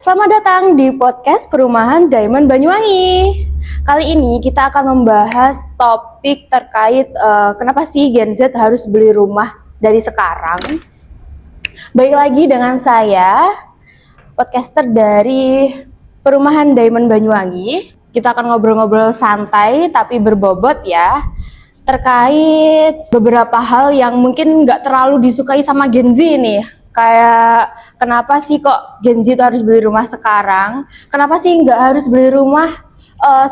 Selamat datang di podcast Perumahan Diamond Banyuwangi. Kali ini kita akan membahas topik terkait kenapa sih Gen Z harus beli rumah dari sekarang. Baik lagi dengan saya, podcaster dari Perumahan Diamond Banyuwangi. Kita akan ngobrol-ngobrol santai tapi berbobot ya, terkait beberapa hal yang mungkin nggak terlalu disukai sama Gen Z nih. Kayak kenapa sih kok Gen Z itu harus beli rumah sekarang? Kenapa sih nggak harus beli rumah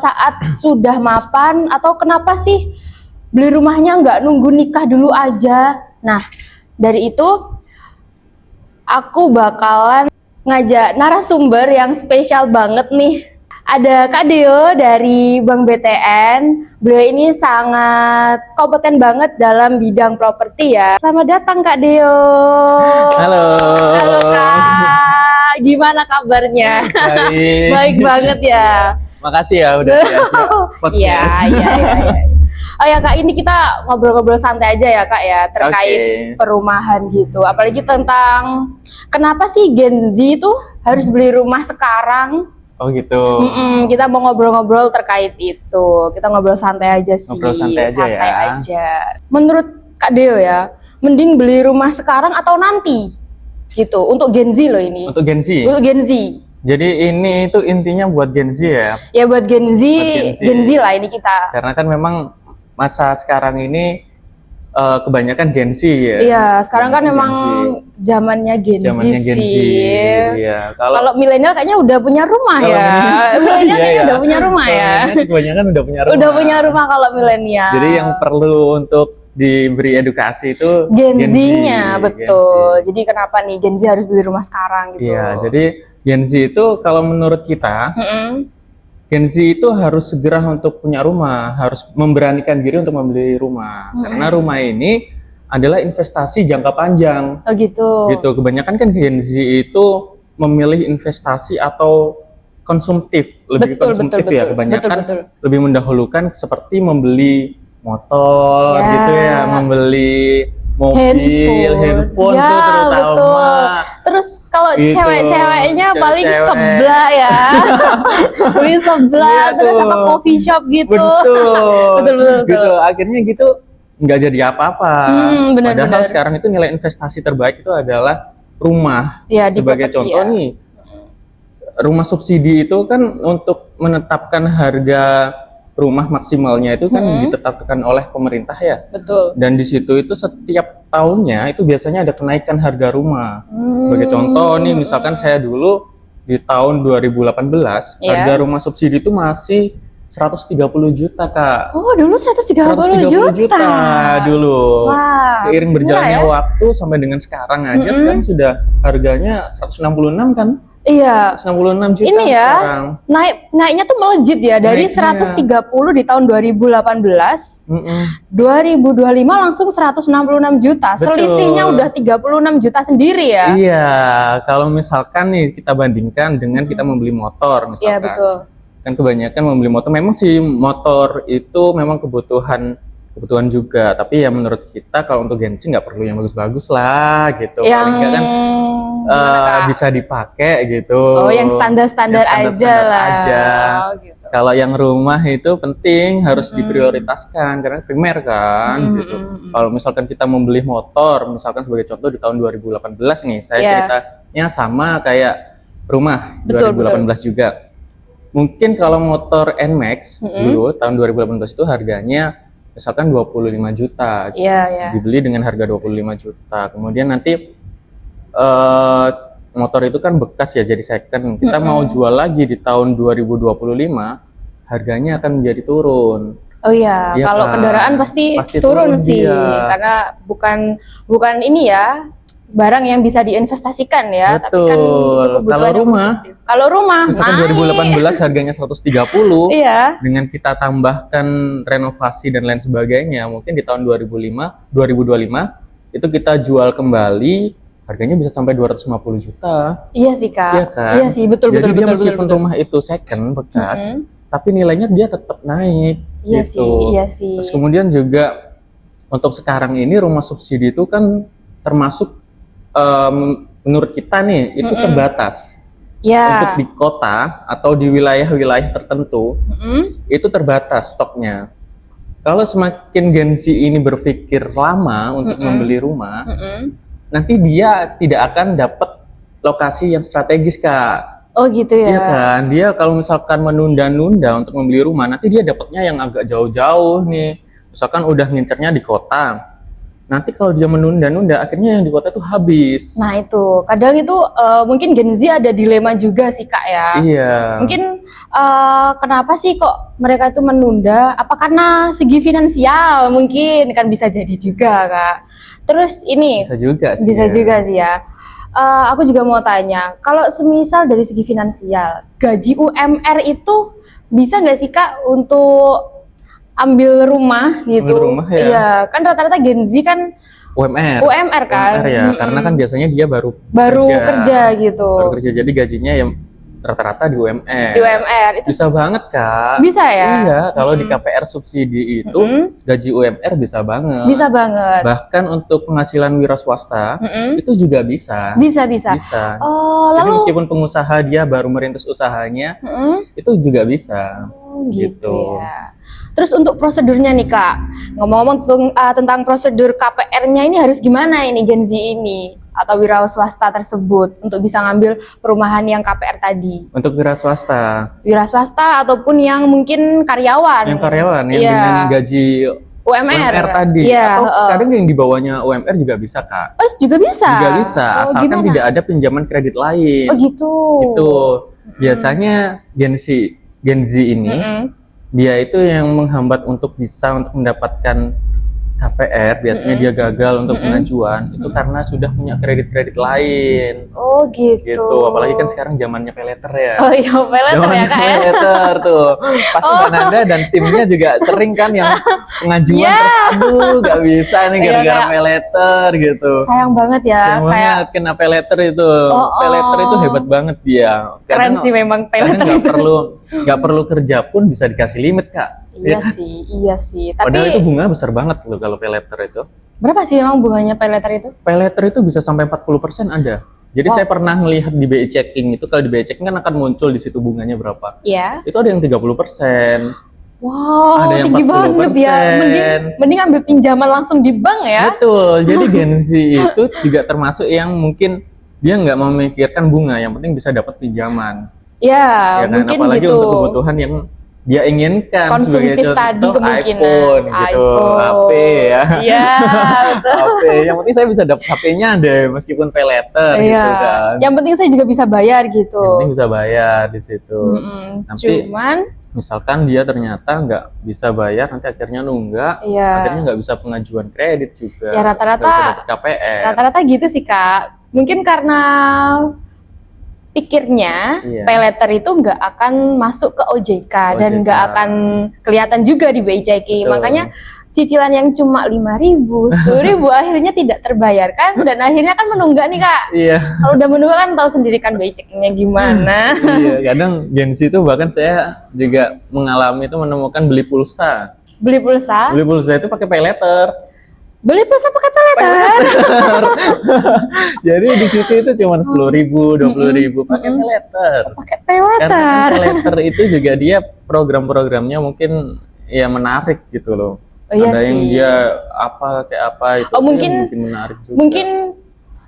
saat sudah mapan? Atau kenapa sih beli rumahnya nggak nunggu nikah dulu aja? Nah, dari itu aku bakalan ngajak narasumber yang spesial banget nih. Ada Kak Deo dari Bank BTN. Beliau ini sangat kompeten banget dalam bidang properti ya. Selamat datang Kak Deo. Halo. Halo Kak. Gimana kabarnya? Baik. Baik banget ya. Makasih ya udah diajak podcast. Iya. Oh ya Kak, ini kita ngobrol-ngobrol santai aja ya Kak ya, terkait perumahan gitu. Apalagi tentang kenapa sih Gen Z itu harus beli rumah sekarang? Oh gitu. Kita mau ngobrol-ngobrol terkait itu. Kita ngobrol santai aja sih. Ngobrol santai aja. Menurut Kak Deo ya, mending beli rumah sekarang atau nanti? Gitu. Untuk Gen Z loh ini. Untuk Gen Z. Untuk Gen Z. Jadi ini itu intinya buat Gen Z ya. Ya buat Gen Z, Gen Z lah ini kita. Karena kan memang masa sekarang ini kebanyakan Gen Z ya. Iya, sekarang kan memang zamannya Gen Z sih. Iya. Kalau milenial kayaknya udah punya rumah ya. Milenial kayaknya udah punya rumah ya. Kebanyakan udah punya rumah. Udah punya rumah kalau milenial. Jadi yang perlu untuk diberi edukasi itu Gen Z-nya, betul. Jadi kenapa nih Gen Z harus beli rumah sekarang gitu? Iya, jadi Gen Z itu kalau menurut kita, Gen Z itu harus segera untuk punya rumah, harus memberanikan diri untuk membeli rumah. Karena rumah ini adalah investasi jangka panjang. Oh gitu. Gitu. Kebanyakan kan Gen Z itu memilih investasi atau konsumtif, lebih konsumtif ya. Kebanyakan lebih mendahulukan seperti membeli motor gitu ya, membeli mobil, handphone ya, tuh terutama. Betul. Terus kalau gitu. cewek-ceweknya paling sebelah ya. Beli sebelah terus sama coffee shop gitu. Betul. Gitu. Akhirnya gitu nggak jadi apa-apa. Padahal sekarang itu nilai investasi terbaik itu adalah rumah. Ya, sebagai contoh nih, rumah subsidi itu kan untuk menetapkan harga rumah maksimalnya itu kan ditetapkan oleh pemerintah ya. Betul. Dan di situ itu setiap tahunnya itu biasanya ada kenaikan harga rumah. Sebagai contoh nih, misalkan saya dulu di tahun 2018 harga rumah subsidi itu masih 130 juta Kak. Oh dulu 130 juta dulu. Wah, seiring berjalannya waktu sampai dengan sekarang aja sekarang sudah harganya 166 kan. Iya, 166 juta ini ya, sekarang. Naiknya tuh melejit ya, dari 130 di tahun 2018, 2025 langsung 166 juta. Betul. Selisihnya udah 36 juta sendiri ya. Iya, kalau misalkan nih kita bandingkan dengan kita membeli motor misalkan. Iya, betul. Kan kebanyakan membeli motor, memang sih motor itu memang kebutuhan juga, tapi ya menurut kita kalau untuk Gen Z nggak perlu yang bagus-bagus lah gitu. Paling nggak kan bisa dipakai gitu. Oh, yang standar-standar aja lah. Oh, gitu. Kalau yang rumah itu penting, harus diprioritaskan karena primer kan gitu. Kalau misalkan kita membeli motor, misalkan sebagai contoh di tahun 2018 nih, saya ceritanya sama kayak rumah. Betul, 2018 juga. Mungkin kalau motor NMAX dulu tahun 2018 itu harganya misalkan 25 juta. Dibeli dengan harga 25 juta. Kemudian nanti motor itu kan bekas ya, jadi second. Kita mau jual lagi di tahun 2025, harganya akan menjadi turun. Oh iya, kalau kendaraan pasti turun sih, karena bukan ini ya, barang yang bisa diinvestasikan ya. Betul. Tapi kan itu kalau rumah misalkan 2018 harganya 130, dengan kita tambahkan renovasi dan lain sebagainya, mungkin di tahun 2025 itu kita jual kembali, harganya bisa sampai 250 juta. Iya sih Kak. Iya kan? Iya sih, betul. Jadi dia meskipun rumah itu second, bekas, tapi nilainya dia tetap naik. Iya gitu. sih. Terus kemudian juga untuk sekarang ini rumah subsidi itu kan termasuk menurut kita nih itu terbatas. Ya. Untuk di kota atau di wilayah-wilayah tertentu itu terbatas stoknya. Kalau semakin Gen Z ini berpikir lama untuk membeli rumah, nanti dia tidak akan dapat lokasi yang strategis, Kak. Oh gitu ya. Iya kan, dia kalau misalkan menunda-nunda untuk membeli rumah, nanti dia dapatnya yang agak jauh-jauh nih. Misalkan udah ngincernya di kota, nanti kalau dia menunda-nunda, akhirnya yang di kota tuh habis. Nah itu, kadang itu mungkin Gen Z ada dilema juga sih Kak ya. Iya. Mungkin kenapa sih kok mereka itu menunda? Apa karena segi finansial? Mungkin kan bisa jadi juga Kak. Terus ini Bisa juga sih. bisa juga sih ya. Aku juga mau tanya, kalau semisal dari segi finansial, gaji UMR itu bisa nggak sih Kak untuk ambil rumah gitu? Ambil rumah ya? Iya, kan rata-rata Gen Z kan UMR kan? UMR ya, karena kan biasanya dia baru kerja gitu. Baru kerja, jadi gajinya yang rata-rata di UMR. Di UMR itu bisa banget Kak. bisa ya? Iya, kalau di KPR subsidi itu gaji UMR bisa banget. Bisa banget. Bahkan untuk penghasilan wira swasta itu juga bisa. Bisa. Oh, jadi lalu meskipun pengusaha dia baru merintis usahanya, itu juga bisa. Gitu ya. Terus untuk prosedurnya nih Kak, ngomong-ngomong tentang prosedur KPR-nya ini harus gimana ini Gen Z ini atau wira swasta tersebut untuk bisa ngambil perumahan yang KPR tadi? Untuk wira swasta Ataupun yang mungkin karyawan. Yang dengan gaji UMR tadi, iya, atau kadang yang di bawahnya UMR juga bisa Kak. Oh juga bisa? Juga bisa, asalkan gimana? tidak ada pinjaman kredit lain. Oh gitu. Itu biasanya Gen Z ini dia itu yang menghambat untuk mendapatkan KPR, biasanya dia gagal untuk pengajuan itu karena sudah punya kredit lain. Oh gitu. Apalagi kan sekarang zamannya paylater ya. Oh iya, paylater ya Kak ya. Paylater tuh. Pasti Mbak Nanda dan timnya juga sering kan yang pengajuan terus aduh gak bisa nih gara-gara paylater gitu. Sayang banget ya. Sayang banget kena paylater itu. Paylater itu hebat banget dia. Keren sih memang paylater itu. Gak perlu kerja pun bisa dikasih limit Kak. Iya sih. Tapi padahal itu bunga besar banget loh kalau paylater itu. Berapa sih memang bunganya paylater itu? Paylater itu bisa sampai 40% ada. Jadi saya pernah melihat di BI Checking itu, kalau di BI Checking kan akan muncul di situ bunganya berapa. Iya. Itu ada yang 30%. Wow, ada yang tinggi banget ya. Mending ambil pinjaman langsung di bank ya. Betul. Jadi Gen Z itu juga termasuk yang mungkin dia nggak memikirkan bunga, yang penting bisa dapat pinjaman. Ya kan? mungkin apalagi gitu. Untuk kebutuhan yang dia inginkan, konsumtif tadi kemungkinan iPhone gitu, HP ya. Iya, betul. HP. Yang penting saya bisa dapat HP-nya deh meskipun paylater gitu kan. Yang penting saya juga bisa bayar gitu. Yang penting bisa bayar di situ. Nanti cuman misalkan dia ternyata nggak bisa bayar, nanti akhirnya nunggak, akhirnya nggak bisa pengajuan kredit juga. Ya rata-rata KPR. Rata-rata gitu sih Kak. Mungkin karena pikirnya paylater itu nggak akan masuk ke OJK dan nggak akan kelihatan juga di BI Checking. Makanya cicilan yang cuma 5.000, 10.000 akhirnya tidak terbayarkan dan akhirnya kan menunggak nih Kak. Iya. Kalau udah menunggak kan tahu sendiri kan BI Checkingnya gimana. Iya, kadang Gen Z itu bahkan saya juga mengalami itu menemukan beli pulsa. Beli pulsa itu pakai paylater. Beli pulsa pakai paylater. Jadi di situ itu cuma 10.000, 20.000 pakai paylater. Karena kan paylater itu juga dia program-programnya mungkin ya menarik gitu loh. Ada yang dia kayak apa itu. Mungkin menarik juga.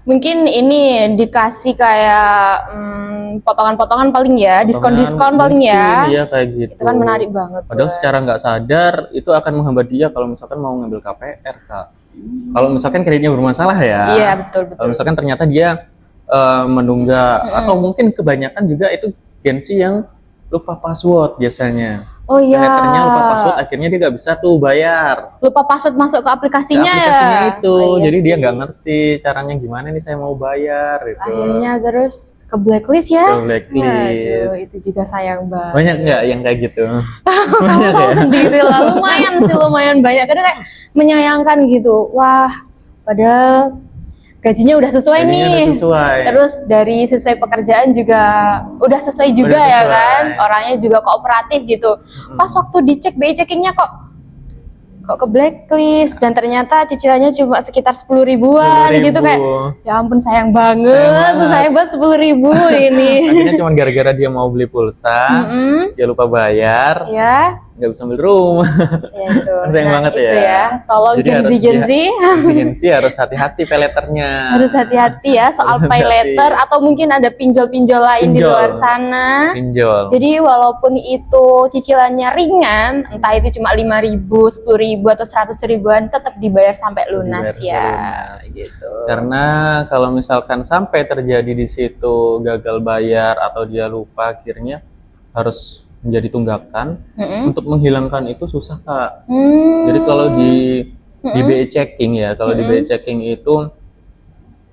Mungkin ini dikasih kayak potongan-potongan paling ya, diskon-diskon paling ya. Iya kayak gitu. Itu kan menarik banget. Padahal secara nggak sadar itu akan menghambat dia kalau misalkan mau ngambil KPR Kak. Kalau misalkan kreditnya bermasalah ya. Iya betul. Kalau misalkan ternyata dia menunggak atau mungkin kebanyakan juga itu Gen Z yang lupa password biasanya. Oh iya. Paylaternya lupa password, akhirnya dia nggak bisa tuh bayar. Lupa password masuk ke aplikasinya itu. Jadi dia nggak ngerti caranya gimana nih saya mau bayar gitu. Akhirnya terus ke blacklist ya. Ke blacklist. Aduh, itu juga sayang banget. Banyak nggak yang kayak gitu? Banyak ya. Sendiri lah, lumayan banyak. Karena kayak menyayangkan gitu. Wah, padahal gajinya udah sesuai nih. Terus dari sesuai pekerjaan juga udah sesuai juga ya kan. Orangnya juga kooperatif gitu. Pas waktu dicek BI Checkingnya kok kok ke blacklist dan ternyata cicilannya cuma sekitar 10 ribuan 10.000. gitu kayak ya ampun sayang banget sayang banget 10 ribu ini. Akhirnya cuma gara-gara dia mau beli pulsa, dia lupa bayar, ya nggak bisa beli rumah. ya itu Sayang banget itu ya. tolong Jadi harus Gen Z harus hati-hati pay letternya. harus hati-hati ya soal pay Hati-hati. letter atau mungkin ada pinjol-pinjol lain di Pinjol. luar sana. Pinjol. Jadi walaupun itu cicilannya ringan, entah itu cuma 5.000, 10.000 atau 100 ribuan, tetap dibayar sampai lunas Dibayar ya. lunas. Gitu. Karena kalau misalkan sampai terjadi di situ gagal bayar atau dia lupa, akhirnya harus menjadi tunggakan. Untuk menghilangkan itu susah, Kak. Jadi kalau di BI checking ya, kalau di BI checking itu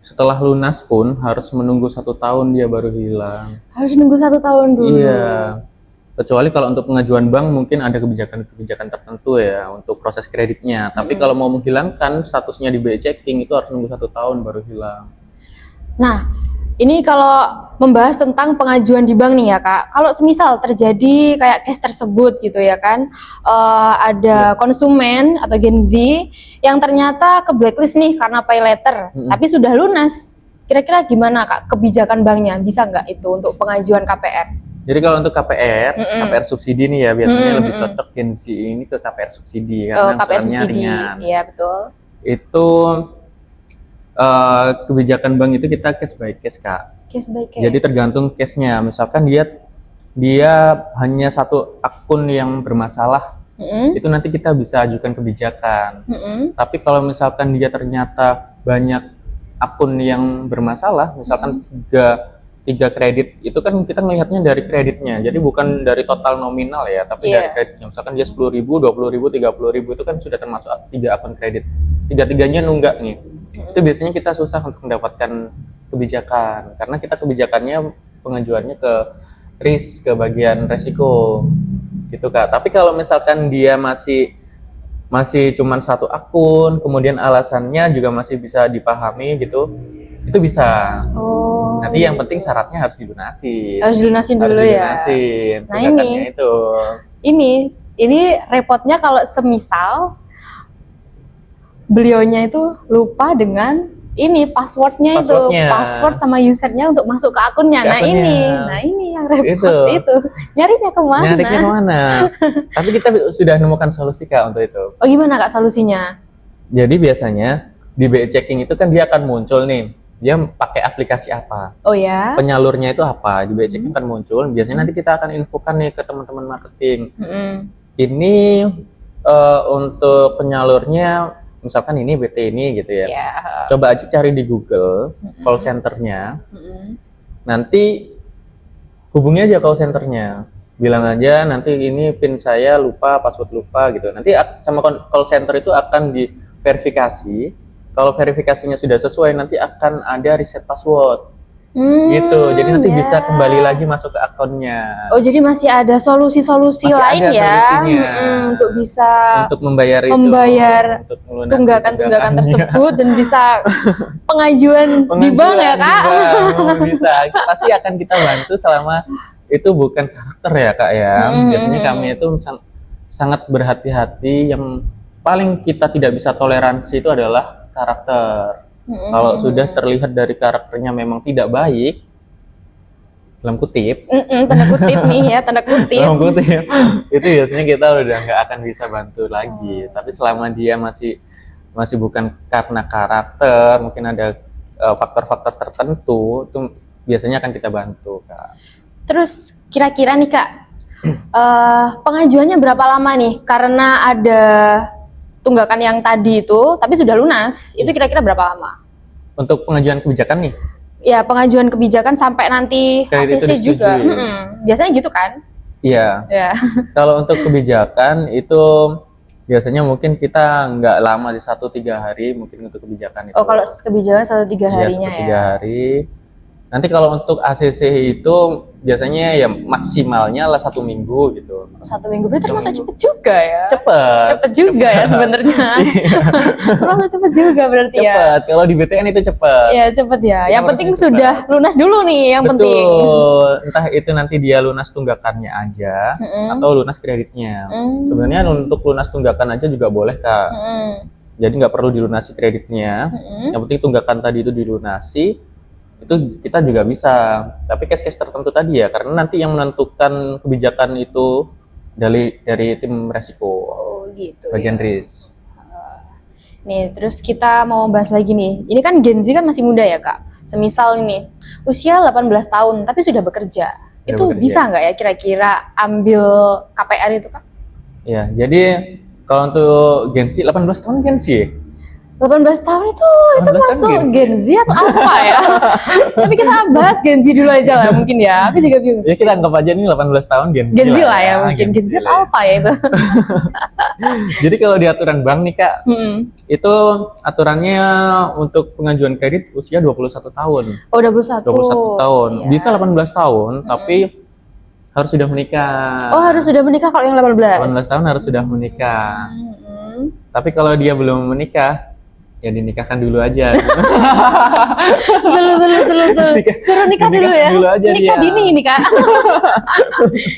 setelah lunas pun harus menunggu 1 tahun dia baru hilang. Harus nunggu 1 tahun dulu. Iya. Kecuali kalau untuk pengajuan bank mungkin ada kebijakan-kebijakan tertentu ya untuk proses kreditnya. Tapi kalau mau menghilangkan statusnya di BI checking itu harus nunggu 1 tahun baru hilang. Nah, ini kalau membahas tentang pengajuan di bank nih ya Kak. Kalau semisal terjadi kayak case tersebut gitu ya kan, ada konsumen atau Gen Z yang ternyata ke blacklist nih karena pay letter, tapi sudah lunas. Kira-kira gimana Kak kebijakan banknya? Bisa nggak itu untuk pengajuan KPR? Jadi kalau untuk KPR subsidi nih ya biasanya lebih cocok Gen Z ini ke KPR subsidi karena KPR angsurannya subsidi, ringan. iya betul. Itu kebijakan bank itu kita case by case, Kak. Case by case. Jadi tergantung case-nya. Misalkan dia hanya satu akun yang bermasalah, itu nanti kita bisa ajukan kebijakan. Tapi kalau misalkan dia ternyata banyak akun yang bermasalah, misalkan tiga kredit, itu kan kita melihatnya dari kreditnya. Jadi bukan dari total nominal ya, tapi dari kreditnya. Misalkan dia 10.000, 20.000, 30.000 itu kan sudah termasuk 3 akun kredit. Tiga-tiganya nunggak nih. Itu biasanya kita susah untuk mendapatkan kebijakan karena kita kebijakannya pengajuannya ke risk, ke bagian resiko gitu Kak. Tapi kalau misalkan dia masih cuman satu akun, kemudian alasannya juga masih bisa dipahami gitu, itu bisa. Nanti yang penting syaratnya harus dilunasin. Harus dilunasin dulu ya. Nah ini repotnya kalau semisal beliaunya itu lupa dengan passwordnya password sama usernya untuk masuk ke akunnya. Nah ini yang repot itu. Nyarinya kemana? Tapi kita sudah menemukan solusi Kak untuk itu. Oh gimana Kak solusinya? Jadi biasanya di BI checking itu kan dia akan muncul nih, dia pakai aplikasi apa? Oh ya? Penyalurnya itu apa? Di BI checking akan muncul. Biasanya nanti kita akan infokan nih ke teman-teman marketing. Ini untuk penyalurnya misalkan ini BT ini gitu ya. Coba aja cari di Google call centernya. Nanti hubungi aja call centernya. Bilang aja nanti ini PIN saya lupa, password lupa gitu. Nanti sama call center itu akan diverifikasi. Kalau verifikasinya sudah sesuai nanti akan ada reset password. Gitu. Jadi nanti bisa kembali lagi masuk ke akunnya. Oh, jadi masih ada solusi-solusi lain ya untuk bisa membayar tunggakan tersebut dan bisa pengajuan di bank ya Kak. Bisa. Pasti akan kita bantu selama itu bukan karakter ya Kak ya. Biasanya kami itu sangat berhati-hati. Yang paling kita tidak bisa toleransi itu adalah karakter. Kalau sudah terlihat dari karakternya memang tidak baik, dalam kutip, tanda kutip nih ya, tanda kutip. Dalam kutip, itu biasanya kita udah nggak akan bisa bantu lagi. Tapi selama dia masih bukan karena karakter, mungkin ada faktor-faktor tertentu, itu biasanya akan kita bantu, Kak. Terus kira-kira nih Kak, pengajuannya berapa lama nih? Karena ada tunggakan yang tadi itu, tapi sudah lunas, itu kira-kira berapa lama? Untuk pengajuan kebijakan nih? Ya, pengajuan kebijakan sampai nanti ACC juga. Biasanya gitu kan? Iya. Kalau untuk kebijakan itu biasanya mungkin kita nggak lama di 1-3 hari mungkin untuk kebijakan itu. Oh, kalau kebijakan 1-3 harinya ya? 1-3 hari. Nanti kalau untuk ACC itu biasanya ya maksimalnya lah 1 minggu gitu. 1 minggu berarti termasuk cepet juga ya. Cepet Juga ya sebenarnya. Termasuk cepet juga berarti ya. Cepet. Kalau di BTN itu cepet. Ya cepet ya. Itu Yang penting harusnya sudah lunas dulu nih yang penting. Betul. Entah itu nanti dia lunas tunggakannya aja atau lunas kreditnya. Sebenarnya untuk lunas tunggakan aja juga boleh, Kak. Jadi nggak perlu dilunasi kreditnya. Yang penting tunggakan tadi itu dilunasi. Itu kita juga bisa, tapi case-case tertentu tadi ya, karena nanti yang menentukan kebijakan itu dari tim resiko, Gitu bagian ya. risk. Nih, terus kita mau bahas lagi nih. Ini kan Gen Z kan masih muda ya, Kak. Semisal ini usia 18 tahun tapi sudah bekerja. Itu bekerja. bisa nggak ya kira-kira ambil KPR itu, Kak? Ya, jadi kalau untuk Gen Z 18 tahun Gen Z ya? 18 tahun itu 18 tahun masuk Gen Z. Gen Z atau apa ya? Tapi kita bahas Gen Z dulu aja lah mungkin ya. Aku juga bingung. Ya kita anggap aja nih 18 tahun Gen Z, Gen Z lah ya mungkin. Gen Z lah ya. apa ya itu? Jadi kalau di aturan bank nih Kak, itu aturannya untuk pengajuan kredit usia 21 tahun. Oh, 21. 21 tahun. Iya. Bisa 18 tahun, tapi harus sudah menikah. Oh, harus sudah menikah kalau yang 18. 18 tahun harus sudah menikah. Tapi kalau dia belum menikah, ya dinikahkan dulu aja. Betul. Suruh nikah dulu ya. Dulu aja Nikah dia. dini ini, Kak.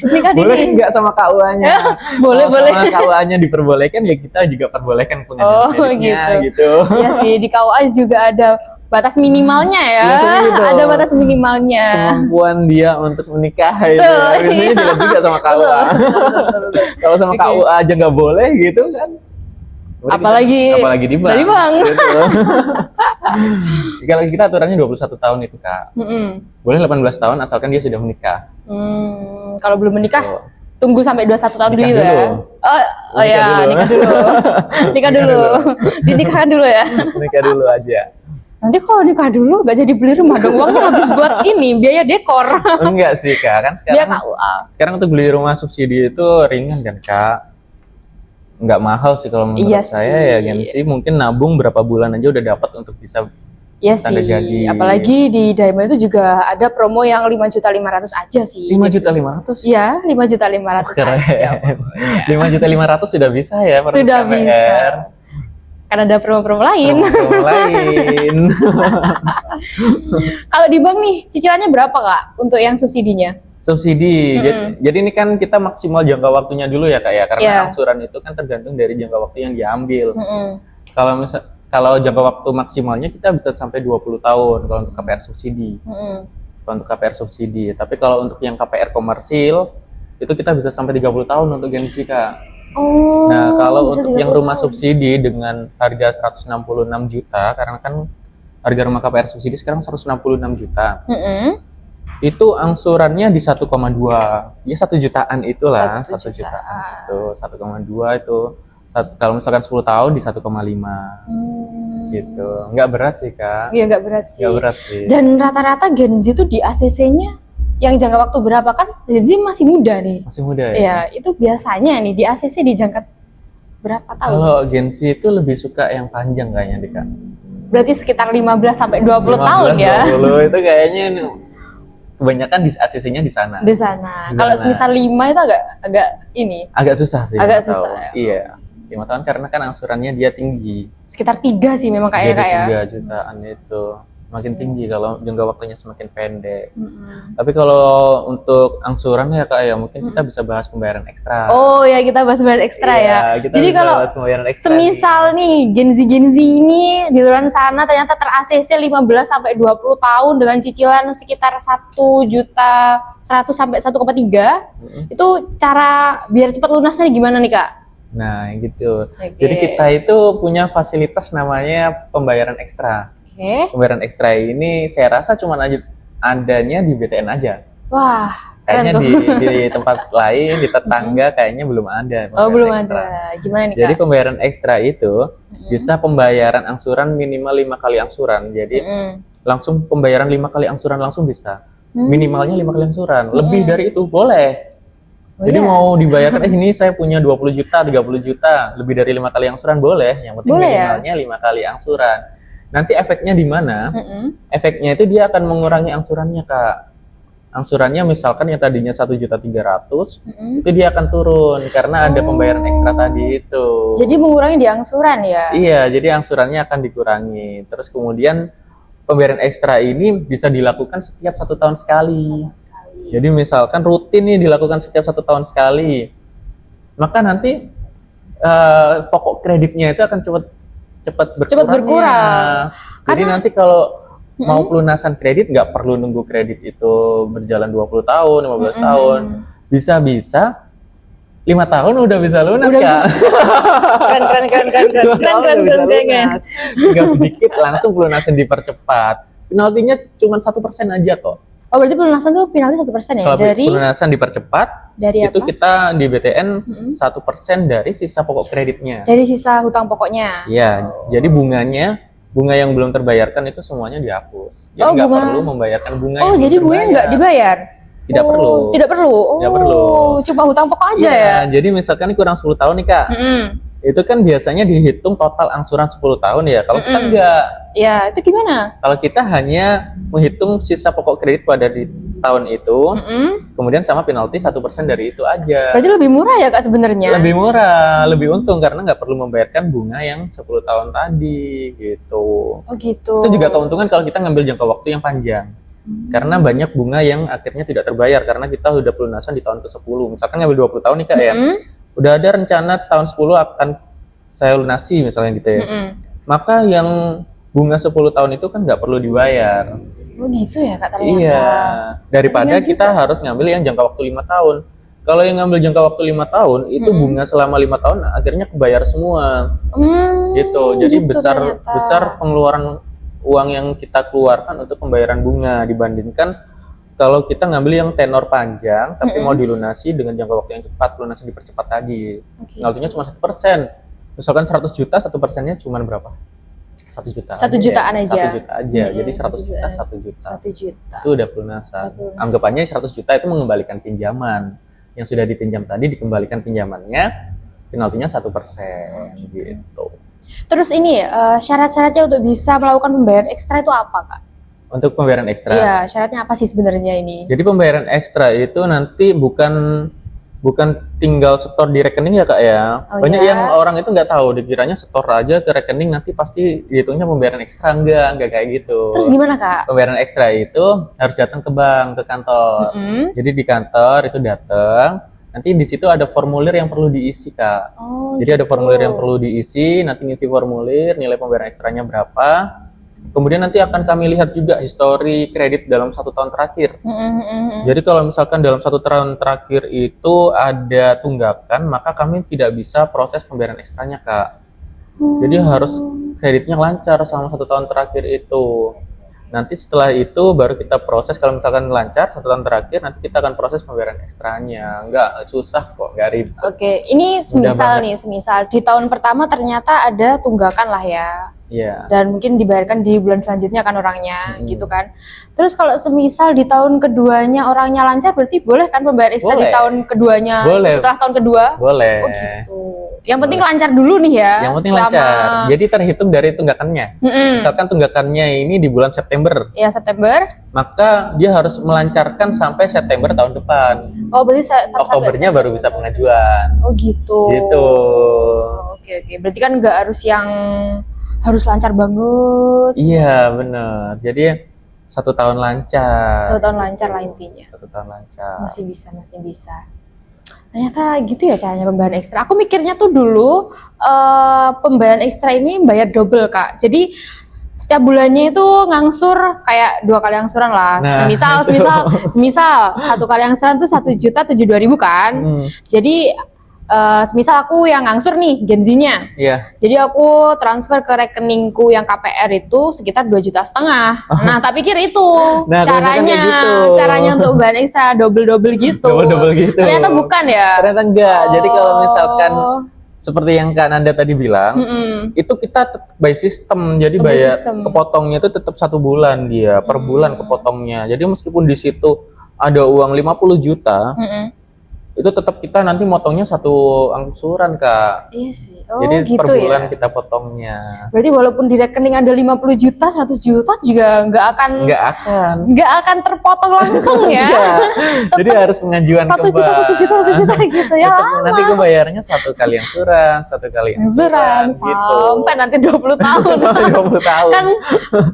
Nikah dini. Boleh nggak sama KUA-nya? Boleh. Sama KUA-nya diperbolehkan, ya kita juga perbolehkan pengajuan kreditnya gitu. Iya sih, di KUA juga ada batas minimalnya ya. Biasanya gitu. Ada batas minimalnya. Kemampuan dia untuk menikah itu Betul. biasanya dilihat juga sama KUA. Kalau sama KUA aja nggak boleh gitu kan. Apalagi di bank. Dari bank. Gitu. Kalau kita aturannya 21 tahun itu, Kak. Boleh 18 tahun asalkan dia sudah menikah. Kalau belum menikah, Tuh. tunggu sampai 21 tahun Nikah dulu ya. dulu. Oh ya, nikah dulu. Nikah dulu. Dinikahkan dulu ya. Menikah dulu aja. Nanti kalau nikah dulu gak jadi beli rumah dong, uangnya habis buat ini biaya dekor. Enggak sih, Kak. Kan Biaya sekarang KUA. sekarang untuk beli rumah subsidi itu ringan kan, Kak. Nggak mahal sih kalau menurut Iya saya sih. ya, Gen Z mungkin nabung berapa bulan aja udah dapat untuk bisa Iya tanda sih, jadi. apalagi di Diamond itu juga ada promo yang 5.500.000 aja sih. 5.500.000. Iya, 5.500.000 Keren. aja. 5.500.000 sudah bisa ya per Sudah KPR. bisa. Karena ada promo-promo lain. Promo lain. Kalau di bank nih, cicilannya berapa Kak untuk yang subsidinya? Subsidi. Jadi ini kan kita maksimal jangka waktunya dulu ya Kak ya, karena Iya. angsuran itu kan tergantung dari jangka waktu yang diambil. Kalau jangka waktu maksimalnya kita bisa sampai 20 tahun kalau untuk KPR subsidi. Kalau untuk KPR subsidi. Tapi kalau untuk yang KPR komersil itu kita bisa sampai 30 tahun untuk Gen Z, Kak. Oh. Nah, kalau bisa untuk yang 30 rumah tahun. subsidi dengan harga 166 juta, karena kan harga rumah KPR subsidi sekarang 166 juta. Itu angsurannya di 1,2. Ya 1 jutaan itulah, 1 1 jutaan. Itu 1,2 itu. Kalau misalkan 10 tahun di 1,5 gitu. Nggak berat sih, Kak. Iya, nggak berat sih. Nggak berat sih. Dan rata-rata Gen Z itu di ACC-nya yang jangka waktu berapa kan? Gen Z masih muda nih. Masih muda ya? Iya, itu biasanya nih di ACC di jangka berapa tahun? Kalau Gen Z itu lebih suka yang panjang kayaknya deh, Kak. Berarti sekitar 15 sampai 20 tahun 15, ya. 20 itu kayaknya kebanyakan di ACC-nya di sana. Di sana. Di Kalau sana. semisal 5 itu agak ini, Agak susah sih. Agak 5 susah, tahun. ya. Iya. 5 tahun karena kan angsurannya dia tinggi. sekitar 3 sih memang Jadi kayaknya 3 jutaan itu. Makin tinggi kalau jangka waktunya semakin pendek. Tapi kalau untuk angsuran ya Kak ya mungkin kita bisa bahas pembayaran ekstra. Oh ya, kita bahas bayar ekstra Iya, ya. kita Jadi bisa kalau bahas pembayaran ekstra semisal nih Gen Z ini di luar sana ternyata ter-ACC 15 sampai 20 tahun dengan cicilan sekitar 1.100.000 sampai 1,3. Itu cara biar cepat lunasnya gimana nih, Kak? Nah, gitu. Oke. Jadi kita itu punya fasilitas namanya pembayaran ekstra. Oke. Pembayaran ekstra ini saya rasa cuma adanya di BTN aja. Wah, Kayaknya keren tuh. di tempat lain, di tetangga kayaknya belum ada. Oh, pembayaran belum ekstra. ada. Gimana nih, Jadi Kak? pembayaran ekstra itu bisa pembayaran angsuran minimal 5 kali angsuran. Jadi langsung pembayaran 5 kali angsuran langsung bisa. Minimalnya 5 kali angsuran. Lebih dari itu boleh. Jadi iya. mau dibayarkan ini saya punya 20 juta, 30 juta, lebih dari 5 kali angsuran boleh. Yang penting Boleh ya? minimalnya 5 kali angsuran. nanti efeknya di mana? Efeknya itu dia akan mengurangi angsurannya, Kak. Angsurannya misalkan yang tadinya 1.300.000, itu dia akan turun karena ada pembayaran ekstra tadi itu. Jadi mengurangi di angsuran ya? Iya, jadi angsurannya akan dikurangi. Terus kemudian pembayaran ekstra ini bisa dilakukan setiap 1 tahun sekali. Jadi misalkan rutin nih dilakukan setiap 1 tahun sekali, maka nanti pokok kreditnya itu akan cepat berkurang. Jadi nanti kalau mau pelunasan kredit nggak perlu nunggu kredit itu berjalan 20 tahun, 15 tahun. Bisa-bisa 5 tahun udah bisa lunas, Kak. Keren. Tinggal sedikit langsung pelunasan dipercepat. Penaltinya cuma 1% aja kok. Oh, berarti pelunasan tuh penalti 1% ya? Kalau pelunasan dipercepat, dari itu apa? kita di BTN 1% dari sisa pokok kreditnya. Dari sisa hutang pokoknya? Iya, jadi bunga yang belum terbayarkan itu semuanya dihapus. Jadi nggak perlu membayarkan bunga yang jadi bunganya nggak dibayar? Tidak perlu. Tidak perlu? Tidak perlu. Cuma hutang pokok aja ya? Jadi misalkan ini kurang 10 tahun nih, Kak. Itu kan biasanya dihitung total angsuran 10 tahun ya. Kalau kita enggak. Ya, itu gimana? Kalau kita hanya menghitung sisa pokok kredit pada di tahun itu, kemudian sama penalti 1% dari itu aja. Berarti lebih murah ya, Kak, sebenarnya? Lebih murah, lebih untung karena nggak perlu membayarkan bunga yang 10 tahun tadi gitu. Oh gitu. Itu juga keuntungan kalau kita ngambil jangka waktu yang panjang. Karena banyak bunga yang akhirnya tidak terbayar karena kita udah pelunasan di tahun ke-10. Misalkan ngambil 20 tahun nih, Kak, ya. Udah ada rencana tahun 10 akan saya lunasi misalnya gitu ya. Maka yang bunga 10 tahun itu kan nggak perlu dibayar. Oh gitu ya, Kak, ternyata. Iya, daripada kita harus ngambil yang jangka waktu 5 tahun. Kalau yang ngambil jangka waktu 5 tahun, itu bunga selama 5 tahun akhirnya kebayar semua. Gitu, jadi gitu besar pengeluaran uang yang kita keluarkan untuk pembayaran bunga dibandingkan kalau kita ngambil yang tenor panjang tapi mau dilunasi dengan jangka waktu yang cepat, lunasi dipercepat tadi. Penaltinya cuma 1%. Misalkan 100 juta, 1%-nya cuma berapa? 1 juta. 1 jutaan aja. 1 juta aja. Jadi 100 juta, 1 juta. 1 juta. Itu udah pelunasan. Anggapannya 100 juta itu mengembalikan pinjaman. Yang sudah dipinjam tadi dikembalikan pinjamannya, penaltinya 1%. Gitu. Terus ini syarat-syaratnya untuk bisa melakukan pembayaran ekstra itu apa, Kak? Untuk pembayaran ekstra? Iya, syaratnya apa sih sebenarnya ini? Jadi pembayaran ekstra itu nanti bukan tinggal setor di rekening ya, Kak, ya. Banyak yang orang itu nggak tahu, dikiranya setor aja ke rekening nanti pasti dihitungnya pembayaran ekstra. Enggak kayak gitu. Terus gimana, Kak? Pembayaran ekstra itu harus datang ke bank, ke kantor. Jadi di kantor itu datang, nanti di situ ada formulir yang perlu diisi, Kak. Jadi ada formulir yang perlu diisi, nanti ngisi formulir, nilai pembayaran ekstranya berapa. Kemudian nanti akan kami lihat juga histori kredit dalam 1 tahun terakhir. Jadi kalau misalkan dalam 1 tahun terakhir itu ada tunggakan, maka kami tidak bisa proses pembayaran ekstranya, Kak. Jadi harus kreditnya lancar selama 1 tahun terakhir itu. Nanti setelah itu baru kita proses, kalau misalkan lancar 1 tahun terakhir, nanti kita akan proses pembayaran ekstranya. Nggak susah kok, nggak ribet. Oke, ini semisal di tahun pertama ternyata ada tunggakan lah ya. Iya. Dan mungkin dibayarkan di bulan selanjutnya kan orangnya, gitu kan. Terus kalau semisal di tahun keduanya orangnya lancar, berarti boleh kan pembayar ekstra di tahun keduanya? Boleh. Setelah tahun kedua? Boleh. Oh gitu. Yang penting lancar dulu nih ya. Yang penting lancar. Jadi terhitung dari tunggakannya. Misalkan tunggakannya ini di bulan September. Ya, September. Maka dia harus melancarkan sampai September tahun depan. Oh, berarti Oktobernya baru bisa pengajuan. Oh gitu. Gitu. Oke. Berarti kan nggak harus yang harus lancar banget. Iya, bener. Jadi 1 tahun lancar. 1 tahun lancar lah intinya. 1 tahun lancar. Masih bisa. Ternyata gitu ya caranya pembayaran ekstra. Aku mikirnya tuh dulu pembayaran ekstra ini bayar double, Kak. Jadi setiap bulannya itu ngangsur kayak 2 kali angsuran lah. Nah, semisal 1 kali angsuran tuh 1.072.000 kan. Jadi semisal aku yang ngangsur nih Genzinya. Iya. Jadi aku transfer ke rekeningku yang KPR itu sekitar 2,5 juta. Nah, tak pikir itu caranya untuk bayar ekstra double gitu. Double gitu. Ternyata bukan ya. Ternyata enggak. Jadi kalau misalkan seperti yang Kak Nanda tadi bilang, itu kita by system. Jadi bayar kepotongnya itu tetap 1 bulan dia, per bulan kepotongnya. Jadi meskipun di situ ada uang 50 juta, itu tetap kita nanti motongnya satu angsuran, Kak. Iya sih. Oh, Jadi gitu per bulan ya. kita potongnya. Berarti walaupun di rekening ada 50 juta, 100 juta juga nggak akan terpotong langsung ya. Iya. Jadi harus pengajuan 1 juta, 1 juta, 1 juta gitu ya. Nanti kebayarnya 1 kali angsuran, 1 kali Angsuran gitu. sampai nanti 20 tahun. Sampai 20 tahun. Kan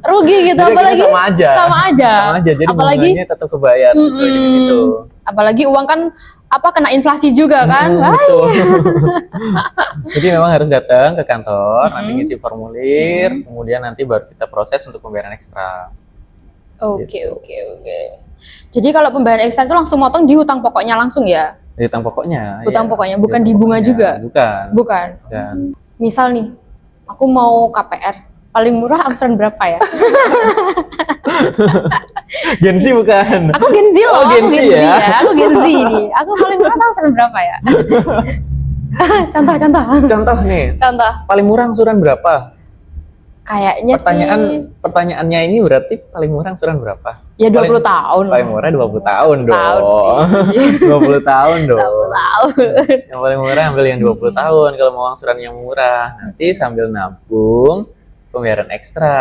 rugi gitu. Jadi apalagi sama aja. Sama aja. Jadi apalagi bunganya tetap kebayar sesuai dengan itu. Apalagi uang kan kena inflasi juga kan. Betul. Jadi memang harus datang ke kantor, nanti ngisi formulir, kemudian nanti baru kita proses untuk pembayaran ekstra. Oke. Jadi kalau pembayaran ekstra itu langsung motong di hutang pokoknya langsung ya? Di hutang pokoknya. Hutang pokoknya, bukan di bunga juga? Bukan. Misal nih, aku mau KPR, paling murah angsuran berapa ya? Genzi bukan? Aku Genzi loh, Genzi aku Genzi ya? Aku Genzi nih. Aku paling murah angsuran berapa ya? Contoh. Contoh nih, paling murah angsuran berapa? Kayaknya Pertanyaannya ini berarti paling murah angsuran berapa? Ya 20 tahun. Paling murah 20 tahun dong. Tahun sih. 20 tahun dong. 20 tahun. Yang paling murah ambil yang 20 tahun kalau mau angsuran yang murah. Nanti sambil nabung pembayaran ekstra.